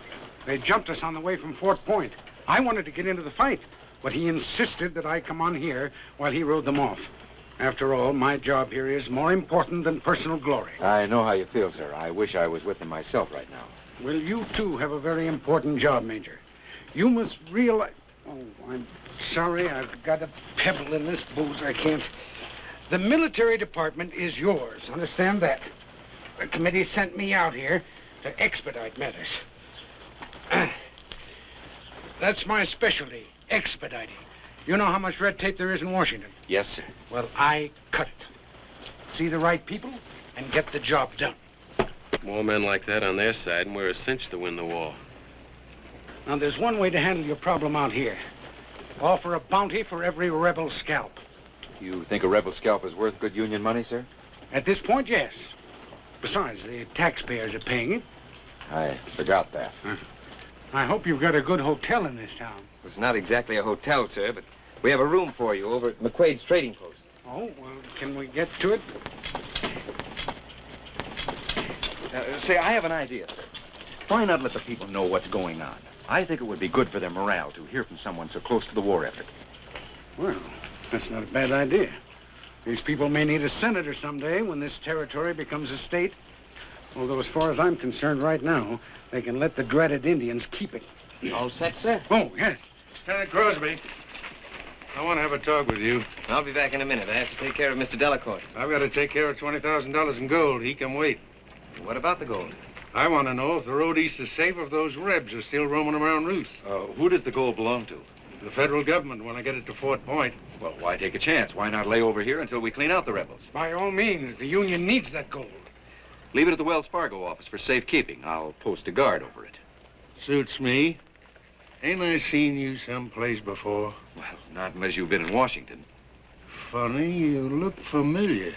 They jumped us on the way from Fort Point. I wanted to get into the fight, but he insisted that I come on here while he rode them off. After all, my job here is more important than personal glory. I know how you feel, sir. I wish I was with them myself right now. Well, you too have a very important job, Major. You must realize... Oh, I'm sorry. I've got a pebble in this booze. I can't... The military department is yours. Understand that? The committee sent me out here to expedite matters. That's my specialty, expediting. You know how much red tape there is in Washington? Yes, sir. Well, I cut it. See the right people and get the job done. More men like that on their side, and we're a cinch to win the war. Now, there's one way to handle your problem out here. Offer a bounty for every rebel scalp. You think a rebel scalp is worth good Union money, sir? At this point, yes. Besides, the taxpayers are paying it. I forgot that. I hope you've got a good hotel in this town. It's not exactly a hotel, sir, but we have a room for you over at McQuaid's trading post. Oh, well, can we get to it? Say, I have an idea, sir. Why not let the people know what's going on? I think it would be good for their morale to hear from someone so close to the war effort. Well, that's not a bad idea. These people may need a senator someday when this territory becomes a state. Although, as far as I'm concerned right now, they can let the dreaded Indians keep it. All set, sir? Oh, yes. Lieutenant Crosby, I want to have a talk with you. I'll be back in a minute. I have to take care of Mr. Delacourt. I've got to take care of $20,000 in gold. He can wait. What about the gold? I want to know if the road east is safe, if those rebs are still roaming around loose. Who does the gold belong to? The federal government when I get it to Fort Point. Well, why take a chance? Why not lay over here until we clean out the rebels? By all means, the Union needs that gold. Leave it at the Wells Fargo office for safekeeping. I'll post a guard over it. Suits me. Ain't I seen you someplace before? Well, not unless you've been in Washington. Funny, you look familiar.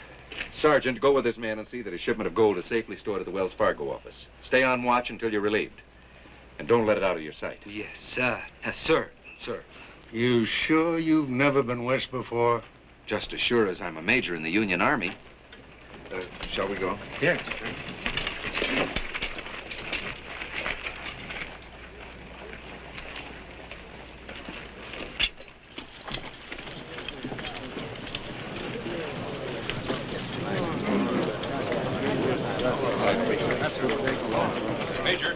Sergeant, go with this man and see that a shipment of gold is safely stored at the Wells Fargo office. Stay on watch until you're relieved. And don't let it out of your sight. Yes, sir. Sir. You sure you've never been west before? Just as sure as I'm a major in the Union Army. Shall we go? Yes. Major,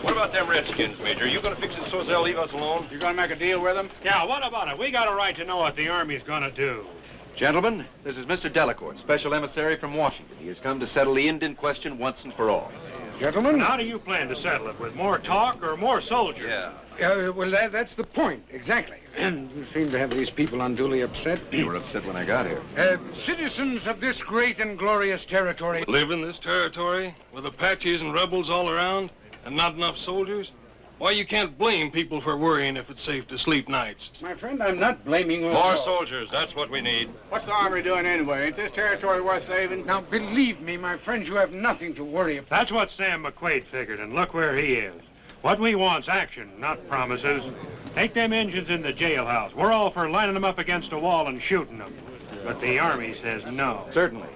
what about them Redskins, Major? You gonna fix it so they'll leave us alone? You gonna make a deal with them? Yeah, what about it? We got a right to know what the Army's gonna do. Gentlemen, this is Mr. Delacourt, special emissary from Washington. He has come to settle the Indian question once and for all. Gentlemen? How do you plan to settle it? With more talk or more soldiers? Yeah. Well, that's the point, exactly. And you seem to have these people unduly upset. You were upset when I got here. Citizens of this great and glorious territory. Live in this territory with Apaches and rebels all around and not enough soldiers? Why, you can't blame people for worrying if it's safe to sleep nights. My friend, I'm not blaming you. More soldiers, that's what we need. What's the Army doing anyway? Ain't this territory worth saving? Now, believe me, my friends, you have nothing to worry about. That's what Sam McQuaid figured, and look where he is. What we want's action, not promises. Take them engines in the jailhouse. We're all for lining them up against a wall and shooting them. But the Army says no. Certainly.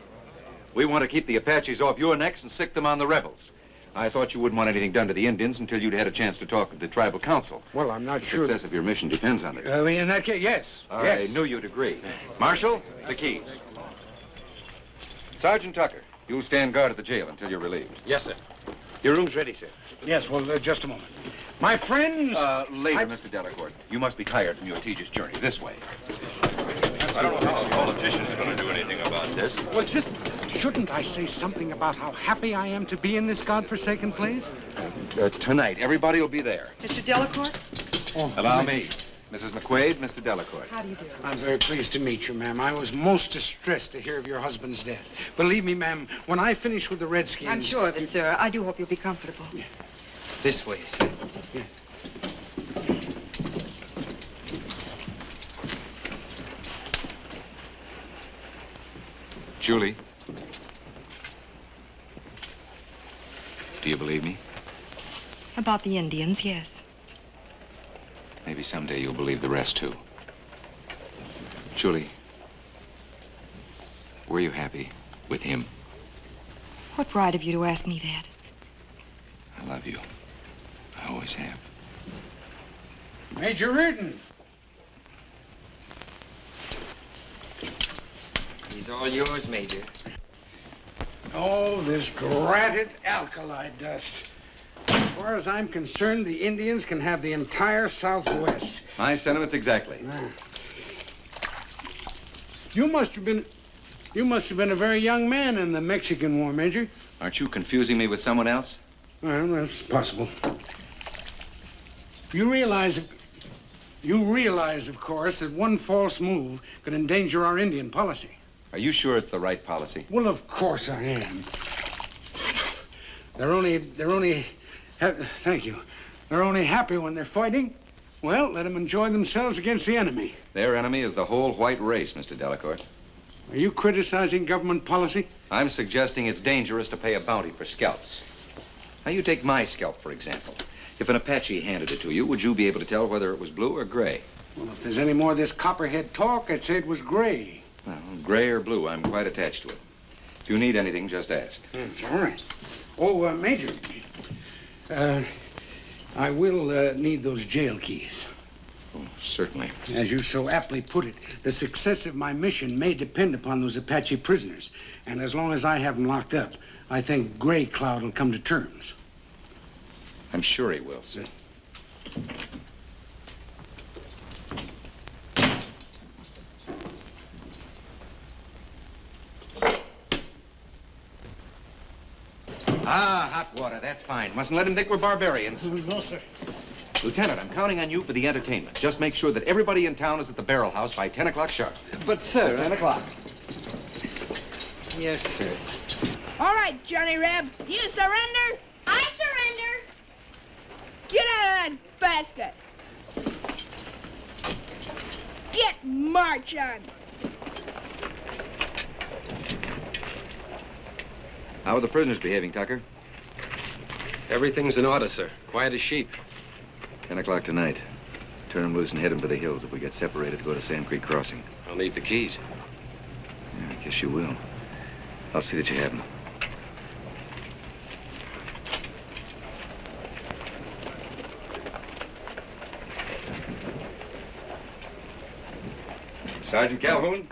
We want to keep the Apaches off your necks and sick them on the rebels. I thought you wouldn't want anything done to the Indians until you'd had a chance to talk with the tribal council. Well, I'm not The sure. success of your mission depends on it. In that case, yes. I knew you'd agree. Marshal, the keys. Sergeant Tucker, you'll stand guard at the jail until you're relieved. Yes, sir. Your room's ready, sir. Yes, well, just a moment. My friends... Later, Mr. Delacourt. You must be tired from your tedious journey. This way. I don't know how a politician's gonna do anything about this. Well, just shouldn't I say something about how happy I am to be in this godforsaken place? Tonight, everybody will be there. Mr. Delacourt? Allow me. Mrs. McQuaid, Mr. Delacourt. How do you do? I'm very pleased to meet you, ma'am. I was most distressed to hear of your husband's death. Believe me, ma'am, when I finish with the Redskins... I'm sure of it, sir. I do hope you'll be comfortable. Yeah. This way, sir. Yeah. Julie. Do you believe me? About the Indians, yes. Maybe someday you'll believe the rest, too. Julie, were you happy with him? What right have you to ask me that? I love you. I always have. Major Reardon. He's all yours, Major. Oh, this dratted alkali dust. As far as I'm concerned, the Indians can have the entire Southwest. My sentiments exactly. You must have been a very young man in the Mexican War, Major. Aren't you confusing me with someone else? Well, that's possible. You realize, of course, that one false move could endanger our Indian policy. Are you sure it's the right policy? Well, of course I am. Thank you. They're only happy when they're fighting. Well, let them enjoy themselves against the enemy. Their enemy is the whole white race, Mr. Delacourt. Are you criticizing government policy? I'm suggesting it's dangerous to pay a bounty for scalps. Now, you take my scalp, for example. If an Apache handed it to you, would you be able to tell whether it was blue or gray? Well, if there's any more of this copperhead talk, I'd say it was gray. Well, gray or blue, I'm quite attached to it. If you need anything, just ask. All right. Oh, Major, I will need those jail keys. Oh, certainly. As you so aptly put it, the success of my mission may depend upon those Apache prisoners. And as long as I have them locked up, I think Gray Cloud will come to terms. I'm sure he will, sir. Ah, hot water, that's fine. Mustn't let him think we're barbarians. No, sir. Lieutenant, I'm counting on you for the entertainment. Just make sure that everybody in town is at the Barrel House by 10 o'clock sharp. But, sir... 10 o'clock. Yes, sir. All right, Johnny Reb. Do you surrender? I surrender. Get out of that basket. Get march on. How are the prisoners behaving, Tucker? Everything's in order, sir. Quiet as sheep. 10 o'clock tonight. Turn them loose and head them for the hills. If we get separated, go to Sand Creek Crossing. I'll need the keys. Yeah, I guess you will. I'll see that you have them. Sergeant Calhoun,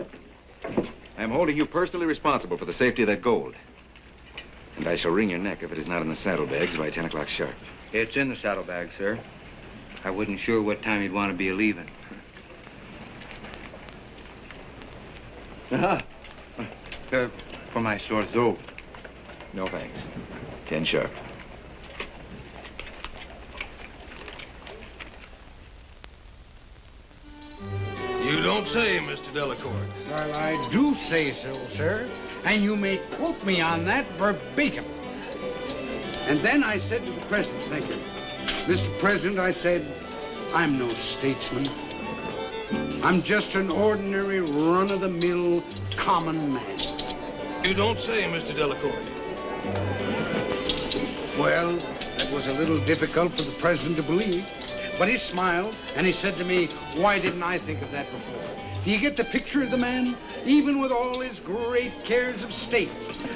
I'm holding you personally responsible for the safety of that gold. And I shall wring your neck if it is not in the saddlebags by 10 o'clock sharp. It's in the saddlebag, sir. I wasn't sure what time you'd want to be leaving. For my sore throat. No thanks. 10 sharp. You don't say, Mr. Delacourt. Well, I do say so, sir. And you may quote me on that verbatim. And then I said to the president, thank you, Mr. President, I said, I'm no statesman. I'm just an ordinary, run-of-the-mill, common man. You don't say, Mr. Delacourt. Well, that was a little difficult for the president to believe. But he smiled, and he said to me, why didn't I think of that before? Do you get the picture of the man? Even with all his great cares of state,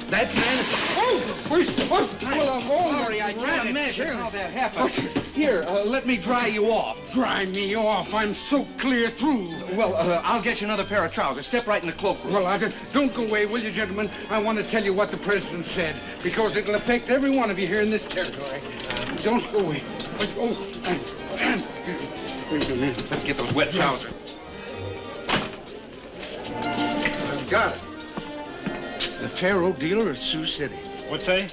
that man... Oh, wait, well, I'm Sorry, I can't imagine how that happened. Here, let me dry you off. Dry me off? I'm so clear through. Well, I'll get you another pair of trousers. Step right in the cloakroom. Well, don't go away, will you, gentlemen? I want to tell you what the president said, because it'll affect every one of you here in this territory. Don't go away. Let's get those wet trousers. I've got it. The Faro dealer at Sioux City. What say?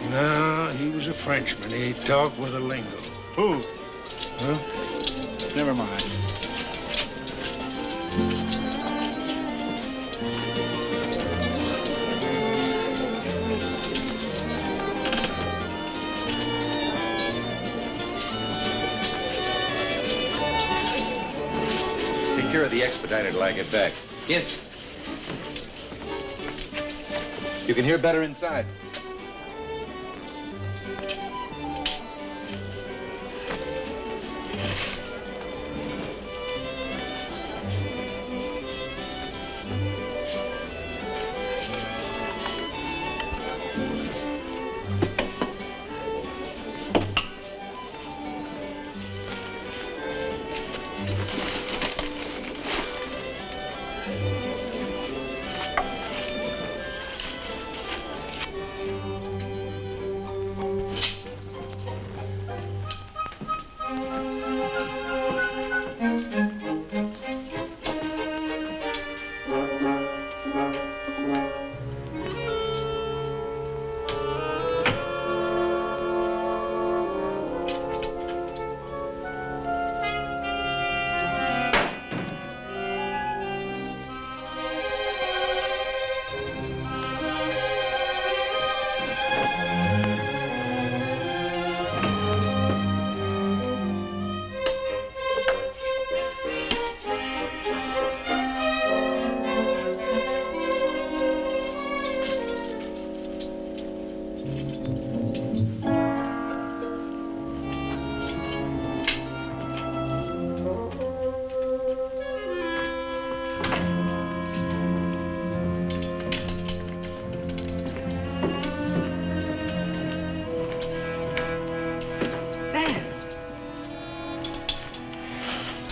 No, he was a Frenchman. He talked with a lingo. Who? Huh? never mind. Take care of the expediter till I get back. Yes, sir. You can hear better inside.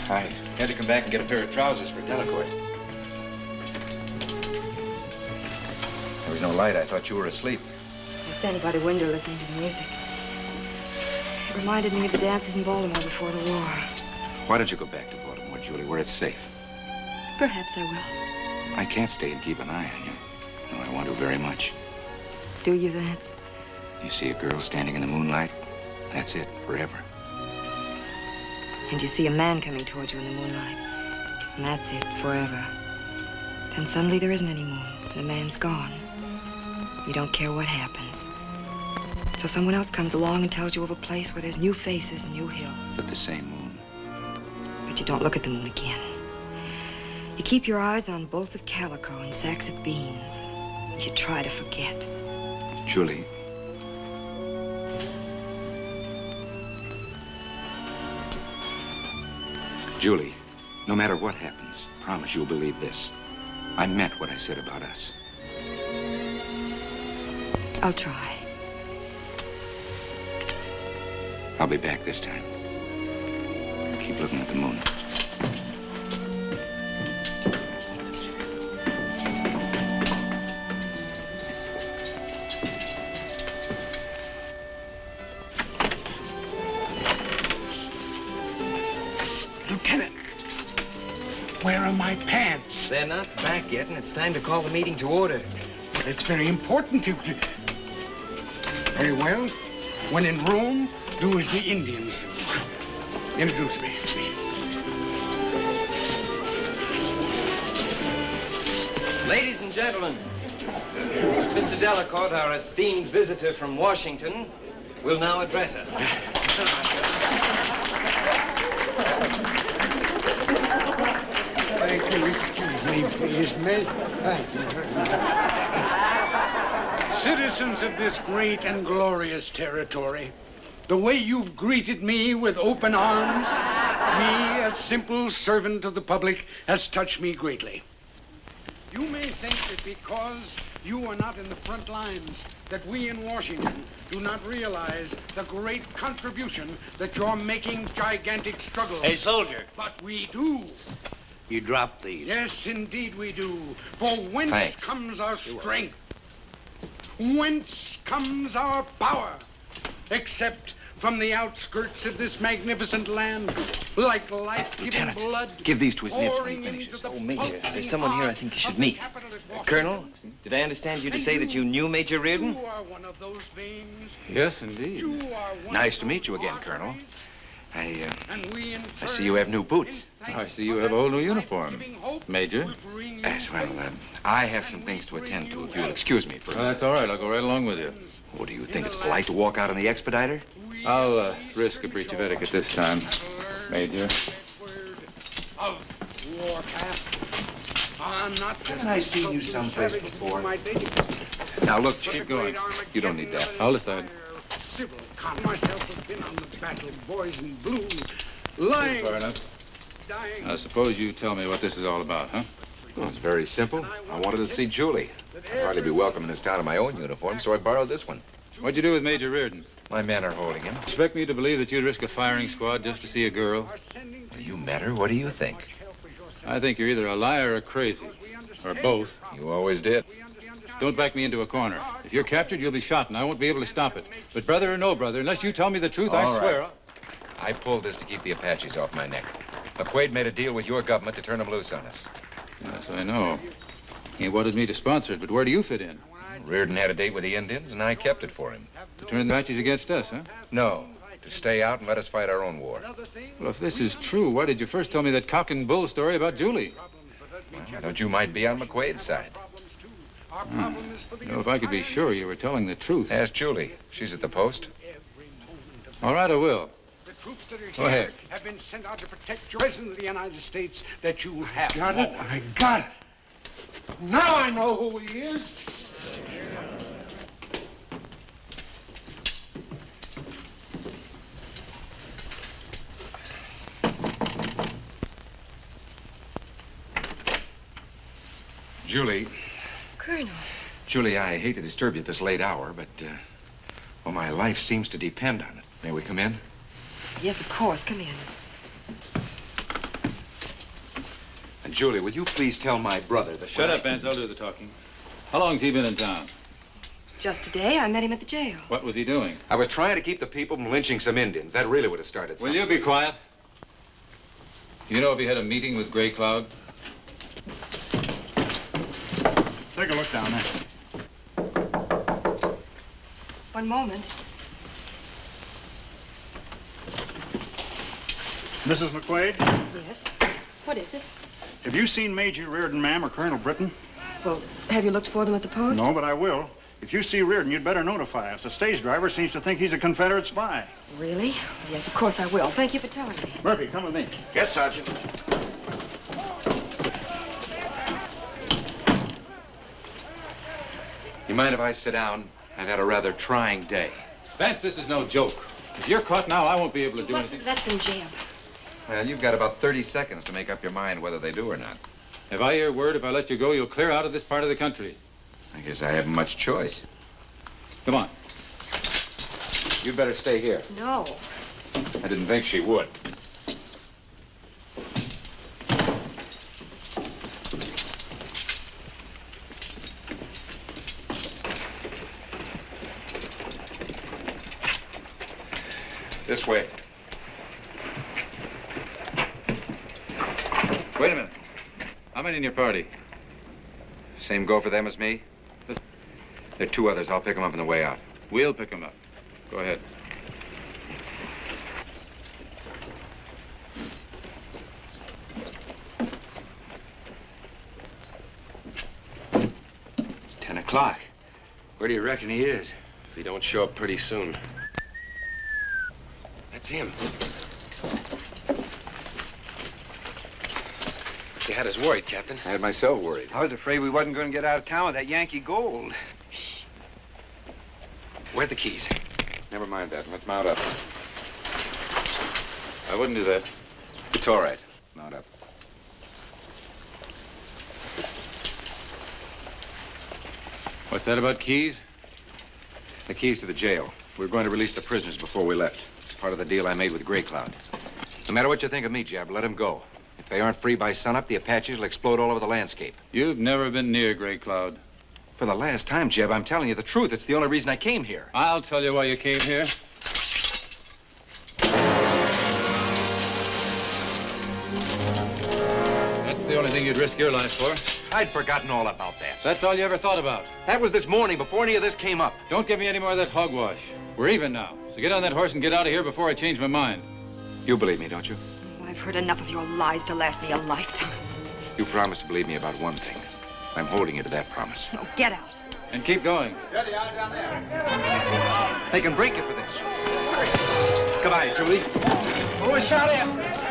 I had to come back and get a pair of trousers for Delacourt. There was no light. I thought you were asleep. I was standing by the window listening to the music. It reminded me of the dances in Baltimore before the war. Why don't you go back to Baltimore, Julie, where it's safe? Perhaps I will. I can't stay and keep an eye on you. No, I want to very much. Do you, Vance? You see a girl standing in the moonlight? That's it, forever. And you see a man coming toward you in the moonlight. And that's it, forever. Then suddenly there isn't any moon. The man's gone. You don't care what happens. So someone else comes along and tells you of a place where there's new faces and new hills. But the same moon. But you don't look at the moon again. You keep your eyes on bolts of calico and sacks of beans. And you try to forget. Julie. Julie, no matter what happens, promise you'll believe this. I meant what I said about us. I'll try. I'll be back this time. Keep looking at the moon. Lieutenant, where are my pants? They're not back yet, and it's time to call the meeting to order. But it's very important to... Very well. When in Rome, do as the Indians do. Introduce me. Ladies and gentlemen, Mr. Delacourt, our esteemed visitor from Washington, will now address us. Thank you. Excuse me, please, miss. Thank you. Citizens of this great and glorious territory, the way you've greeted me with open arms, me, a simple servant of the public, has touched me greatly. You may think that because you are not in the front lines, that we in Washington do not realize the great contribution that you're making gigantic struggle. Hey, soldier. But we do. You dropped these. Yes, indeed we do. For whence Thanks. comes our strength? Whence comes our power? Except from the outskirts of this magnificent land, like life-giving Lieutenant, blood. give these to his nibs when he pouring finishes. into the Oh, Major, pulsing there's someone here I heart think you of should the meet. capital at Washington. Colonel, did I understand you to say that you knew Major Reardon? You are one of those veins. Yes, indeed. You are one Nice of to meet those you again, Colonel. arteries. I see you have new boots. I see you have a whole new uniform, Major. Yes, well, I have some things to attend to, if you'll excuse me for... That's all right. I'll go right along with you. What, do you think it's polite to walk out on the Expediter? I'll risk a breach of etiquette this time, Major. Haven't I seen you someplace before? Now, look, keep going. You don't need that. I'll decide. Civil con myself have been on the battle, boys in blue, lying. Far enough. Now, suppose you tell me what this is all about, huh? Well, it's very simple. I wanted to see Julie. I'd hardly be welcome in this town in my own uniform, so I borrowed this one. What'd you do with Major Reardon? My men are holding him. Expect me to believe that you'd risk a firing squad just to see a girl? You met her? What do you think? I think you're either a liar or crazy, or both. You always did. Don't back me into a corner. If you're captured, you'll be shot, and I won't be able to stop it. But brother or no brother, unless you tell me the truth, I swear. I pulled this to keep the Apaches off my neck. McQuaid made a deal with your government to turn them loose on us. Yes, I know. He wanted me to sponsor it, but where do you fit in? Reardon had a date with the Indians, and I kept it for him. To turn the Apaches against us, huh? No, to stay out and let us fight our own war. Well, if this is true, why did you first tell me that cock and bull story about Julie? Well, I thought you might be on McQuaid's side. You know, if I could be sure you were telling the truth. Ask Julie. She's at the post. All right, I will. The troops that are Go ahead. have been sent out to protect your President of the United States that you have. Got it? I got it. Now I know who he is. Julie. Colonel. Julie, I hate to disturb you at this late hour, but, well, my life seems to depend on it. May we come in? Yes, of course. Come in. And Julie, will you please tell my brother that... Shut up, Vance. I'll do the talking. How long's he been in town? Just today, I met him at the jail. What was he doing? I was trying to keep the people from lynching some Indians. That really would have started something. Will you be quiet? You know if he had a meeting with Gray Cloud? Take a look down there. One moment. Mrs. McQuaid, Yes? What is it? have you seen Major Reardon, ma'am, or Colonel Britton? Well, have you looked for them at the post? No, but I will. If you see Reardon, you'd better notify us. The stage driver seems to think he's a Confederate spy. Really? Yes, of course I will. Thank you for telling me. Murphy, come with me. Yes, Sergeant. You mind if I sit down? I've had a rather trying day. Vance, this is no joke. If you're caught now, I won't be able to do anything. Let them jam. Well, you've got about 30 seconds to make up your mind whether they do or not. If I hear word, if I let you go, you'll clear out of this part of the country. I guess I haven't much choice. Come on. You'd better stay here. No. I didn't think she would. This way. Wait a minute. How many in your party? Same go for them as me? There are two others. I'll pick them up on the way out. We'll pick them up. Go ahead. It's 10 o'clock. Where do you reckon he is? If he don't show up pretty soon. That's him. You had us worried, Captain. I had myself worried. I was afraid we wasn't going to get out of town with that Yankee gold. Where are the keys? Never mind that. Let's mount up. I wouldn't do that. It's all right. Mount up. What's that about keys? The keys to the jail. We were going to release the prisoners before we left. It's part of the deal I made with Gray Cloud. No matter what you think of me, Jeb, let him go. If they aren't free by sunup, the Apaches will explode all over the landscape. You've never been near Gray Cloud. For the last time, Jeb, I'm telling you the truth. It's the only reason I came here. I'll tell you why you came here. That's the only thing you'd risk your life for. I'd forgotten all about that. That's all you ever thought about. That was this morning, before any of this came up. Don't give me any more of that hogwash. We're even now. So get on that horse and get out of here before I change my mind. You believe me, don't you? Oh, I've heard enough of your lies to last me a lifetime. You promised to believe me about one thing. I'm holding you to that promise. No, get out. And keep going. They can break you for this. Goodbye, Julie. Throw a shot after us.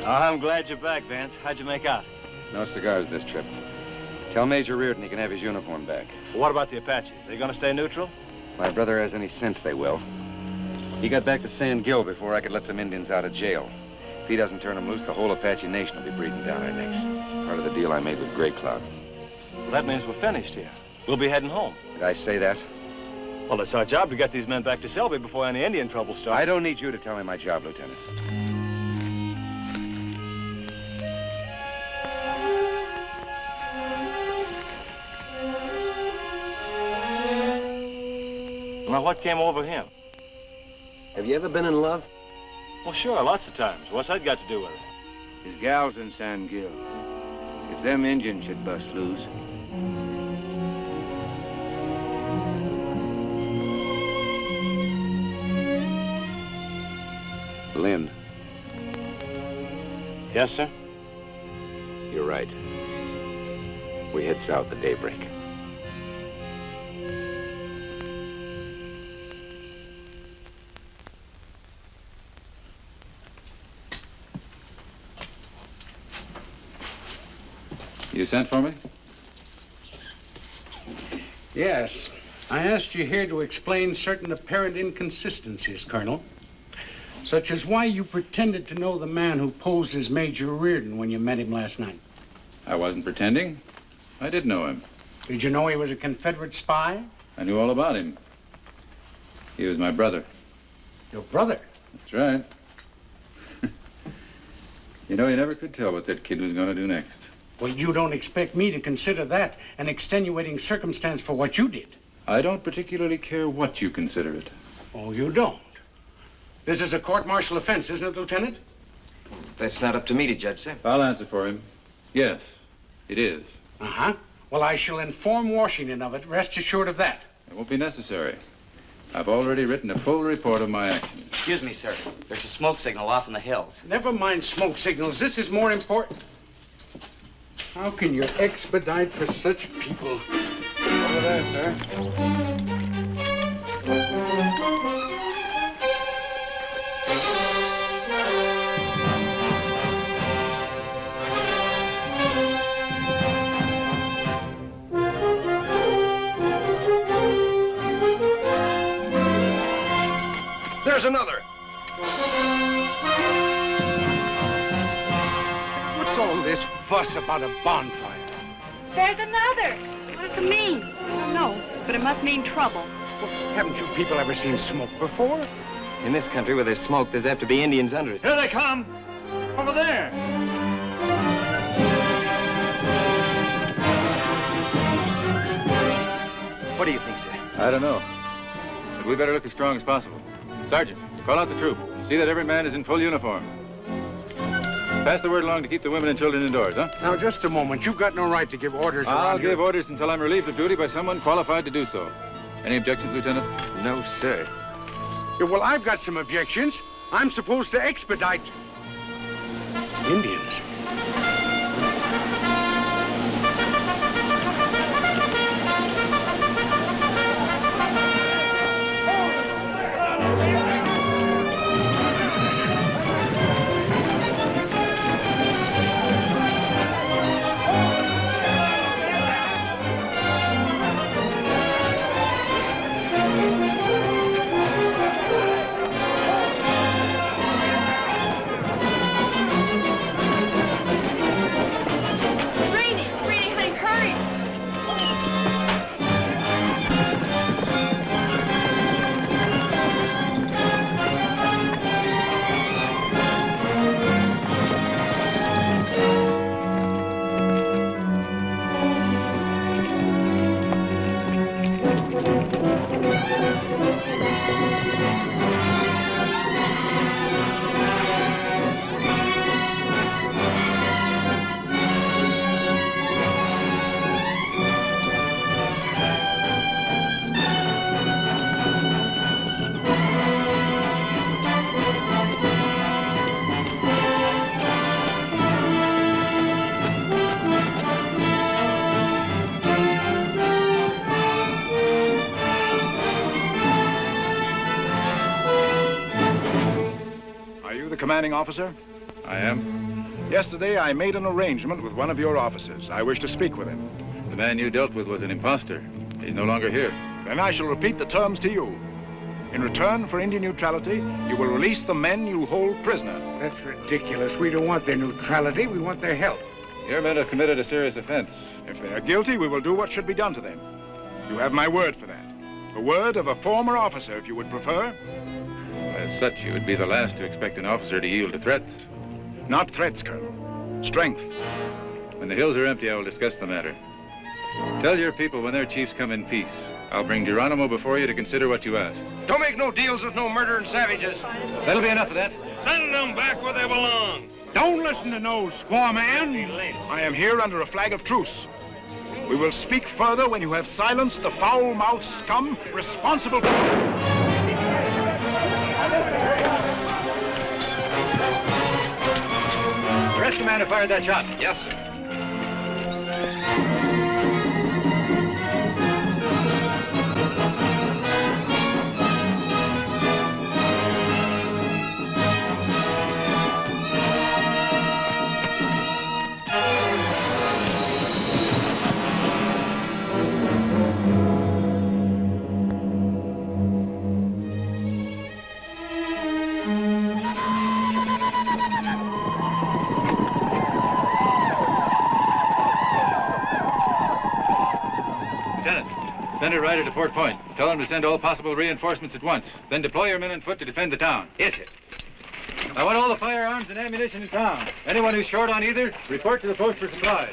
I'm glad you're back, Vance. How'd you make out? No cigars this trip. Tell Major Reardon he can have his uniform back. What about the Apaches? They gonna stay neutral? If my brother has any sense, they will. He got back to San Gil before I could let some Indians out of jail. If he doesn't turn them loose, the whole Apache Nation will be breathing down our necks. It's part of the deal I made with Gray Cloud. Well, that means we're finished here. We'll be heading home. Did I say that? Well, it's our job to get these men back to Selby before any Indian trouble starts. I don't need you to tell me my job, Lieutenant. Now, what came over him? Have you ever been in love? Well, sure, lots of times. What's that got to do with it? His gal's in San Gil. If them Indians should bust loose. Lynn. Yes, sir? You're right. We head south at daybreak. You sent for me? Yes. I asked you here to explain certain apparent inconsistencies, Colonel. Such as why you pretended to know the man who posed as Major Reardon when you met him last night. I wasn't pretending. I did know him. Did you know he was a Confederate spy? I knew all about him. He was my brother. Your brother? That's right. You know, you never could tell what that kid was going to do next. Well, you don't expect me to consider that an extenuating circumstance for what you did. I don't particularly care what you consider it. Oh, you don't? This is a court-martial offense, isn't it, Lieutenant? That's not up to me to judge, sir. I'll answer for him. Yes, it is. Uh-huh. Well, I shall inform Washington of it. Rest assured of that. It won't be necessary. I've already written a full report of my actions. Excuse me, sir. There's a smoke signal off in the hills. Never mind smoke signals. This is more important. How can you expedite for such people? Over there, sir. There's another. What's all this fuss about a bonfire? There's another. What does it mean? I don't know, but it must mean trouble. Well, haven't you people ever seen smoke before? In this country where there's smoke, there's apt to be Indians under it. Here they come. Over there. What do you think, sir? I don't know. But we better look as strong as possible. Sergeant, call out the troop. See that every man is in full uniform. Pass the word along to keep the women and children indoors, huh? Now, just a moment. You've got no right to give orders I'll around here. give orders until I'm relieved of duty by someone qualified to do so. Any objections, Lieutenant? No, sir. Yeah, well, I've got some objections. I'm supposed to expedite Indians. commanding officer? I am. Yesterday, I made an arrangement with one of your officers. I wish to speak with him. The man you dealt with was an imposter. He's no longer here. Then I shall repeat the terms to you. In return for Indian neutrality, you will release the men you hold prisoner. That's ridiculous. We don't want their neutrality. We want their help. Your men have committed a serious offense. If they are guilty, we will do what should be done to them. You have my word for that. The word of a former officer, if you would prefer. As such, you would be the last to expect an officer to yield to threats. Not threats, Colonel. Strength. When the hills are empty, I will discuss the matter. Tell your people when their chiefs come in peace. I'll bring Geronimo before you to consider what you ask. Don't make no deals with no murdering savages. That'll be enough of that. Send them back where they belong. Don't listen to no squaw man. I am here under a flag of truce. We will speak further when you have silenced the foul-mouthed scum responsible for... Arrest the man who fired that shot. Yes, sir. Send a rider to Fort Point. Tell them to send all possible reinforcements at once. Then deploy your men on foot to defend the town. Yes, sir. I want all the firearms and ammunition in town. Anyone who's short on either, report to the post for supplies.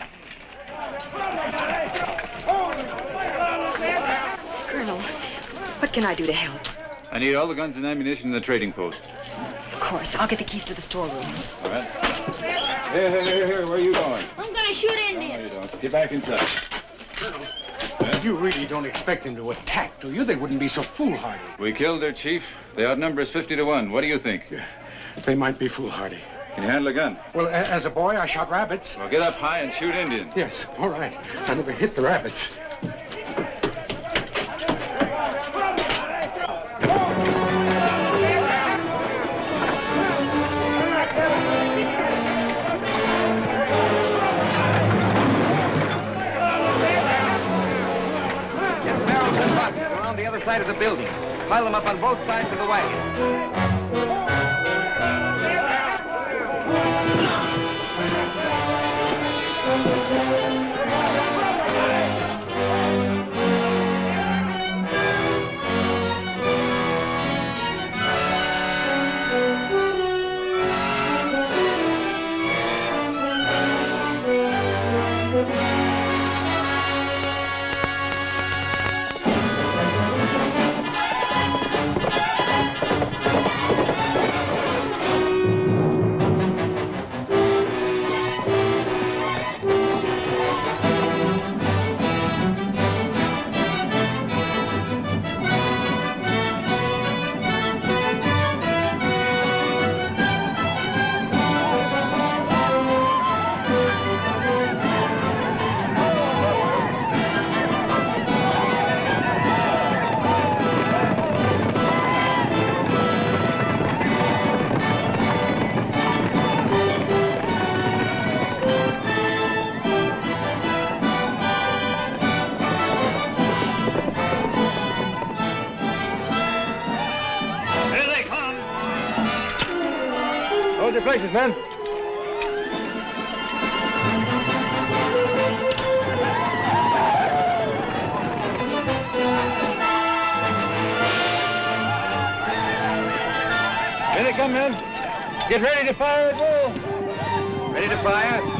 Colonel, what can I do to help? I need all the guns and ammunition in the trading post. Of course, I'll get the keys to the storeroom. All right. Here, where are you going? I'm gonna shoot No, Indians. you don't. Get back inside. You really don't expect them to attack, do you? They wouldn't be so foolhardy. We killed their chief. They outnumber us 50 to 1. What do you think? They might be foolhardy. Can you handle a gun? Well, as a boy, I shot rabbits. Well, get up high and shoot Indians. Yes, all right. I never hit the rabbits. Get barrels and boxes around the other side of the building. Pile them up on both sides of the wagon. Hold your places, men. Here they come, men. Get ready to fire at will. Ready to fire?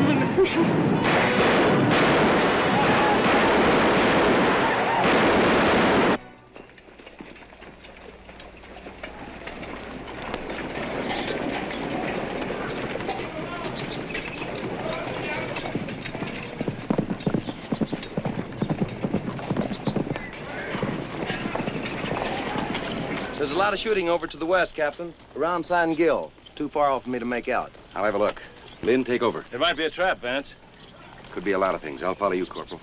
government official. There's a lot of shooting over to the west, Captain. Around San Gil. Too far off for me to make out. I'll have a look. Lynn, take over. It might be a trap, Vance. Could be a lot of things. I'll follow you, Corporal.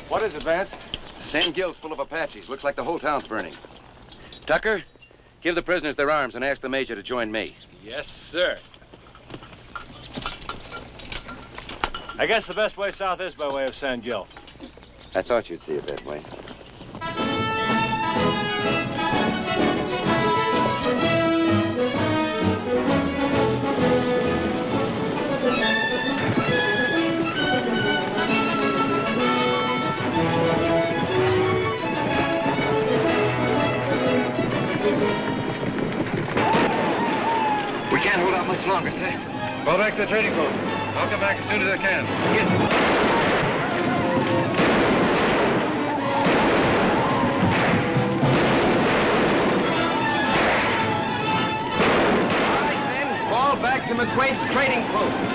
What is it, Vance? San Gil's full of Apaches. Looks like the whole town's burning. Tucker, give the prisoners their arms and ask the major to join me. Yes, sir. I guess the best way south is by way of San Gil. I thought you'd see it that way. We can't hold out much longer, sir. Fall back to the trading post. I'll come back as soon as I can. Yes, sir. Fall back to McQuaid's trading post.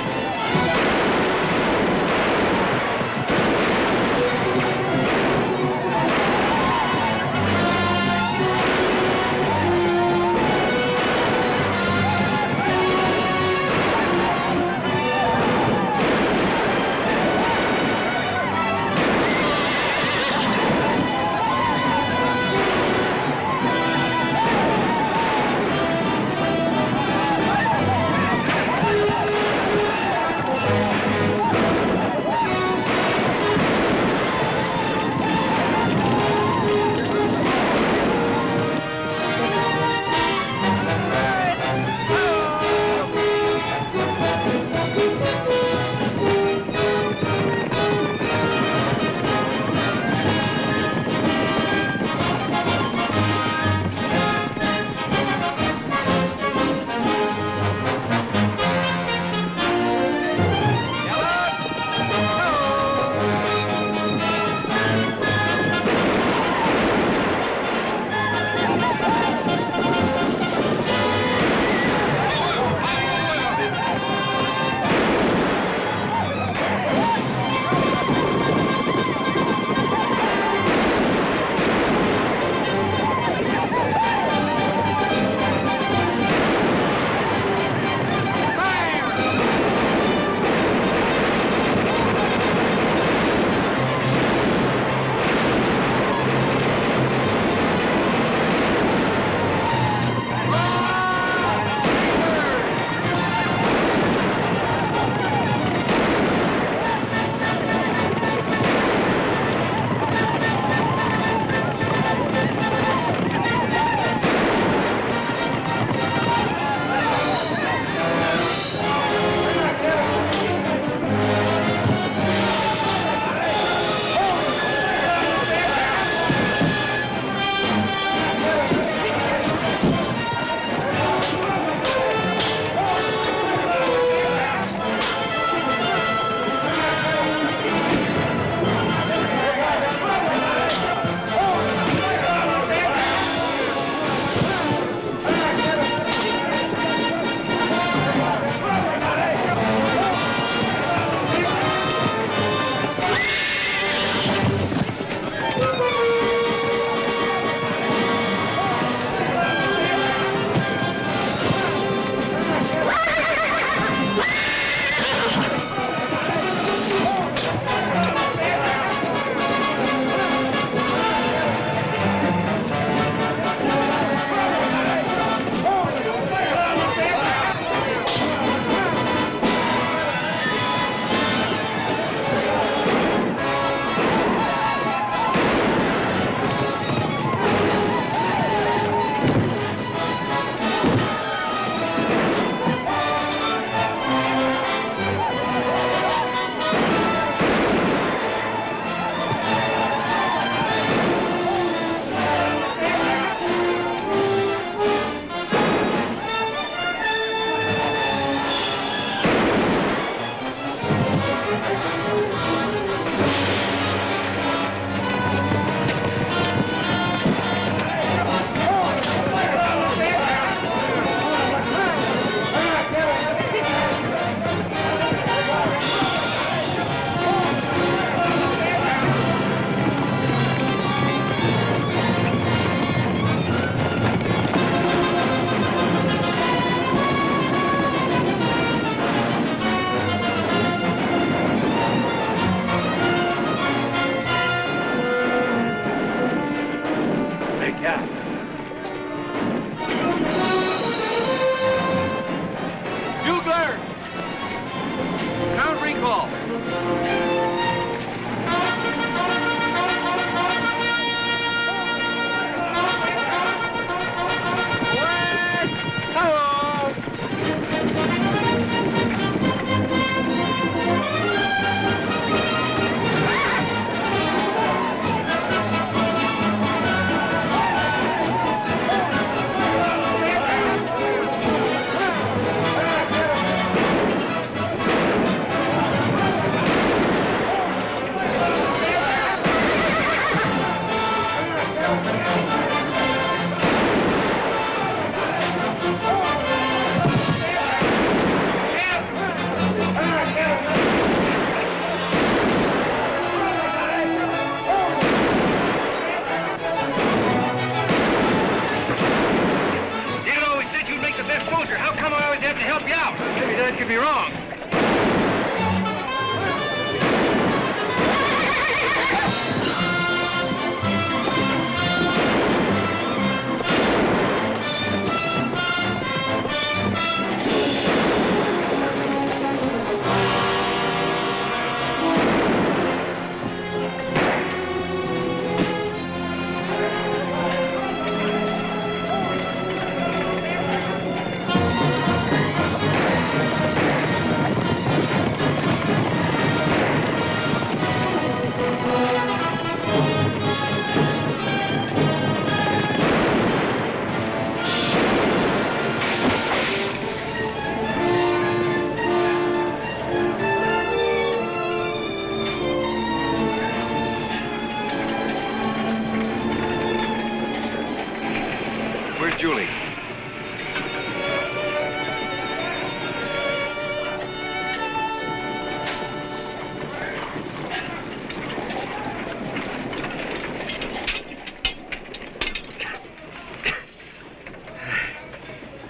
soldier. How come I always have to help you out? Maybe that could be wrong. Where's Julie?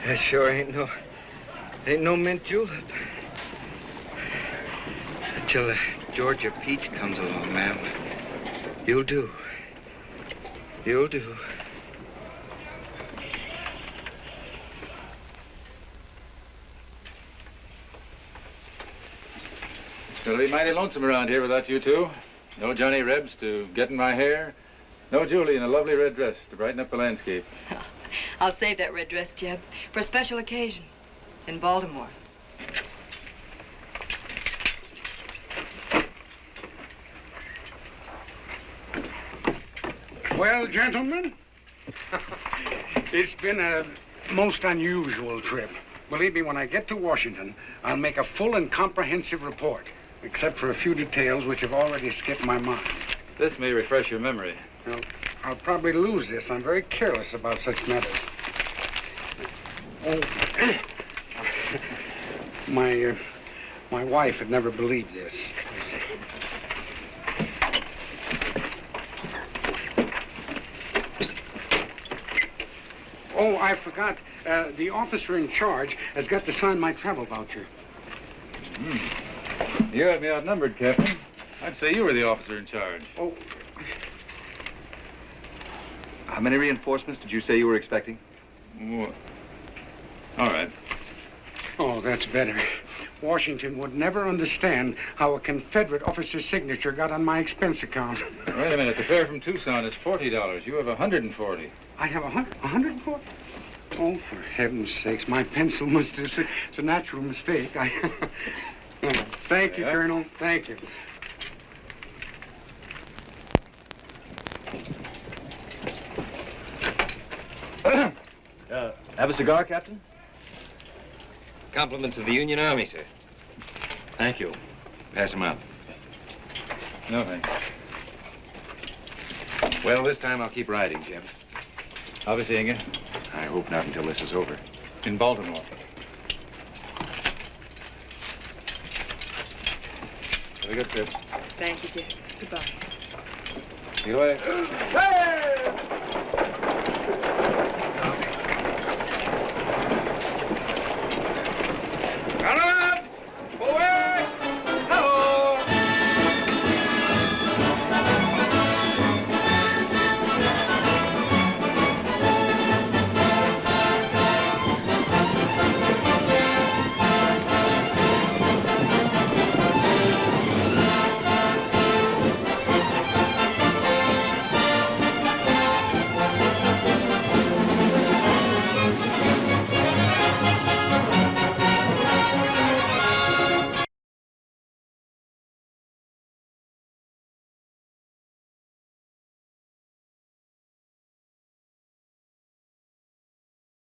That sure ain't no mint julep. Until the Georgia peach comes along, ma'am. You'll do. You'll do. It's gonna be mighty lonesome around here without you two. No Johnny Rebs to get in my hair. No Julie in a lovely red dress to brighten up the landscape. I'll save that red dress, Jeb, for a special occasion in Baltimore. Well, gentlemen, it's been a most unusual trip. Believe me, when I get to Washington, I'll make a full and comprehensive report, except for a few details which have already skipped my mind. This may refresh your memory. Well, I'll probably lose this. I'm very careless about such matters. Oh, my wife had never believed this. Oh, I forgot. The officer in charge has got to sign my travel voucher. You have me outnumbered, Captain. I'd say you were the officer in charge. Oh. How many reinforcements did you say you were expecting? All right. Oh, that's better. Washington would never understand how a Confederate officer's signature got on my expense account. Wait a minute. The fare from Tucson is $40. You have 140. I have 140? Oh, for heaven's sakes, my pencil must have... It's a natural mistake. Thank you, Colonel. Thank you. Have a cigar, Captain? Compliments of the Union Army, sir. Thank you. Pass him out. No, thanks. Well, this time I'll keep riding, Jim. I'll be seeing you. I hope not until this is over. In Baltimore. Have a good trip. Thank you, Jeb. Goodbye. See you later. Hey!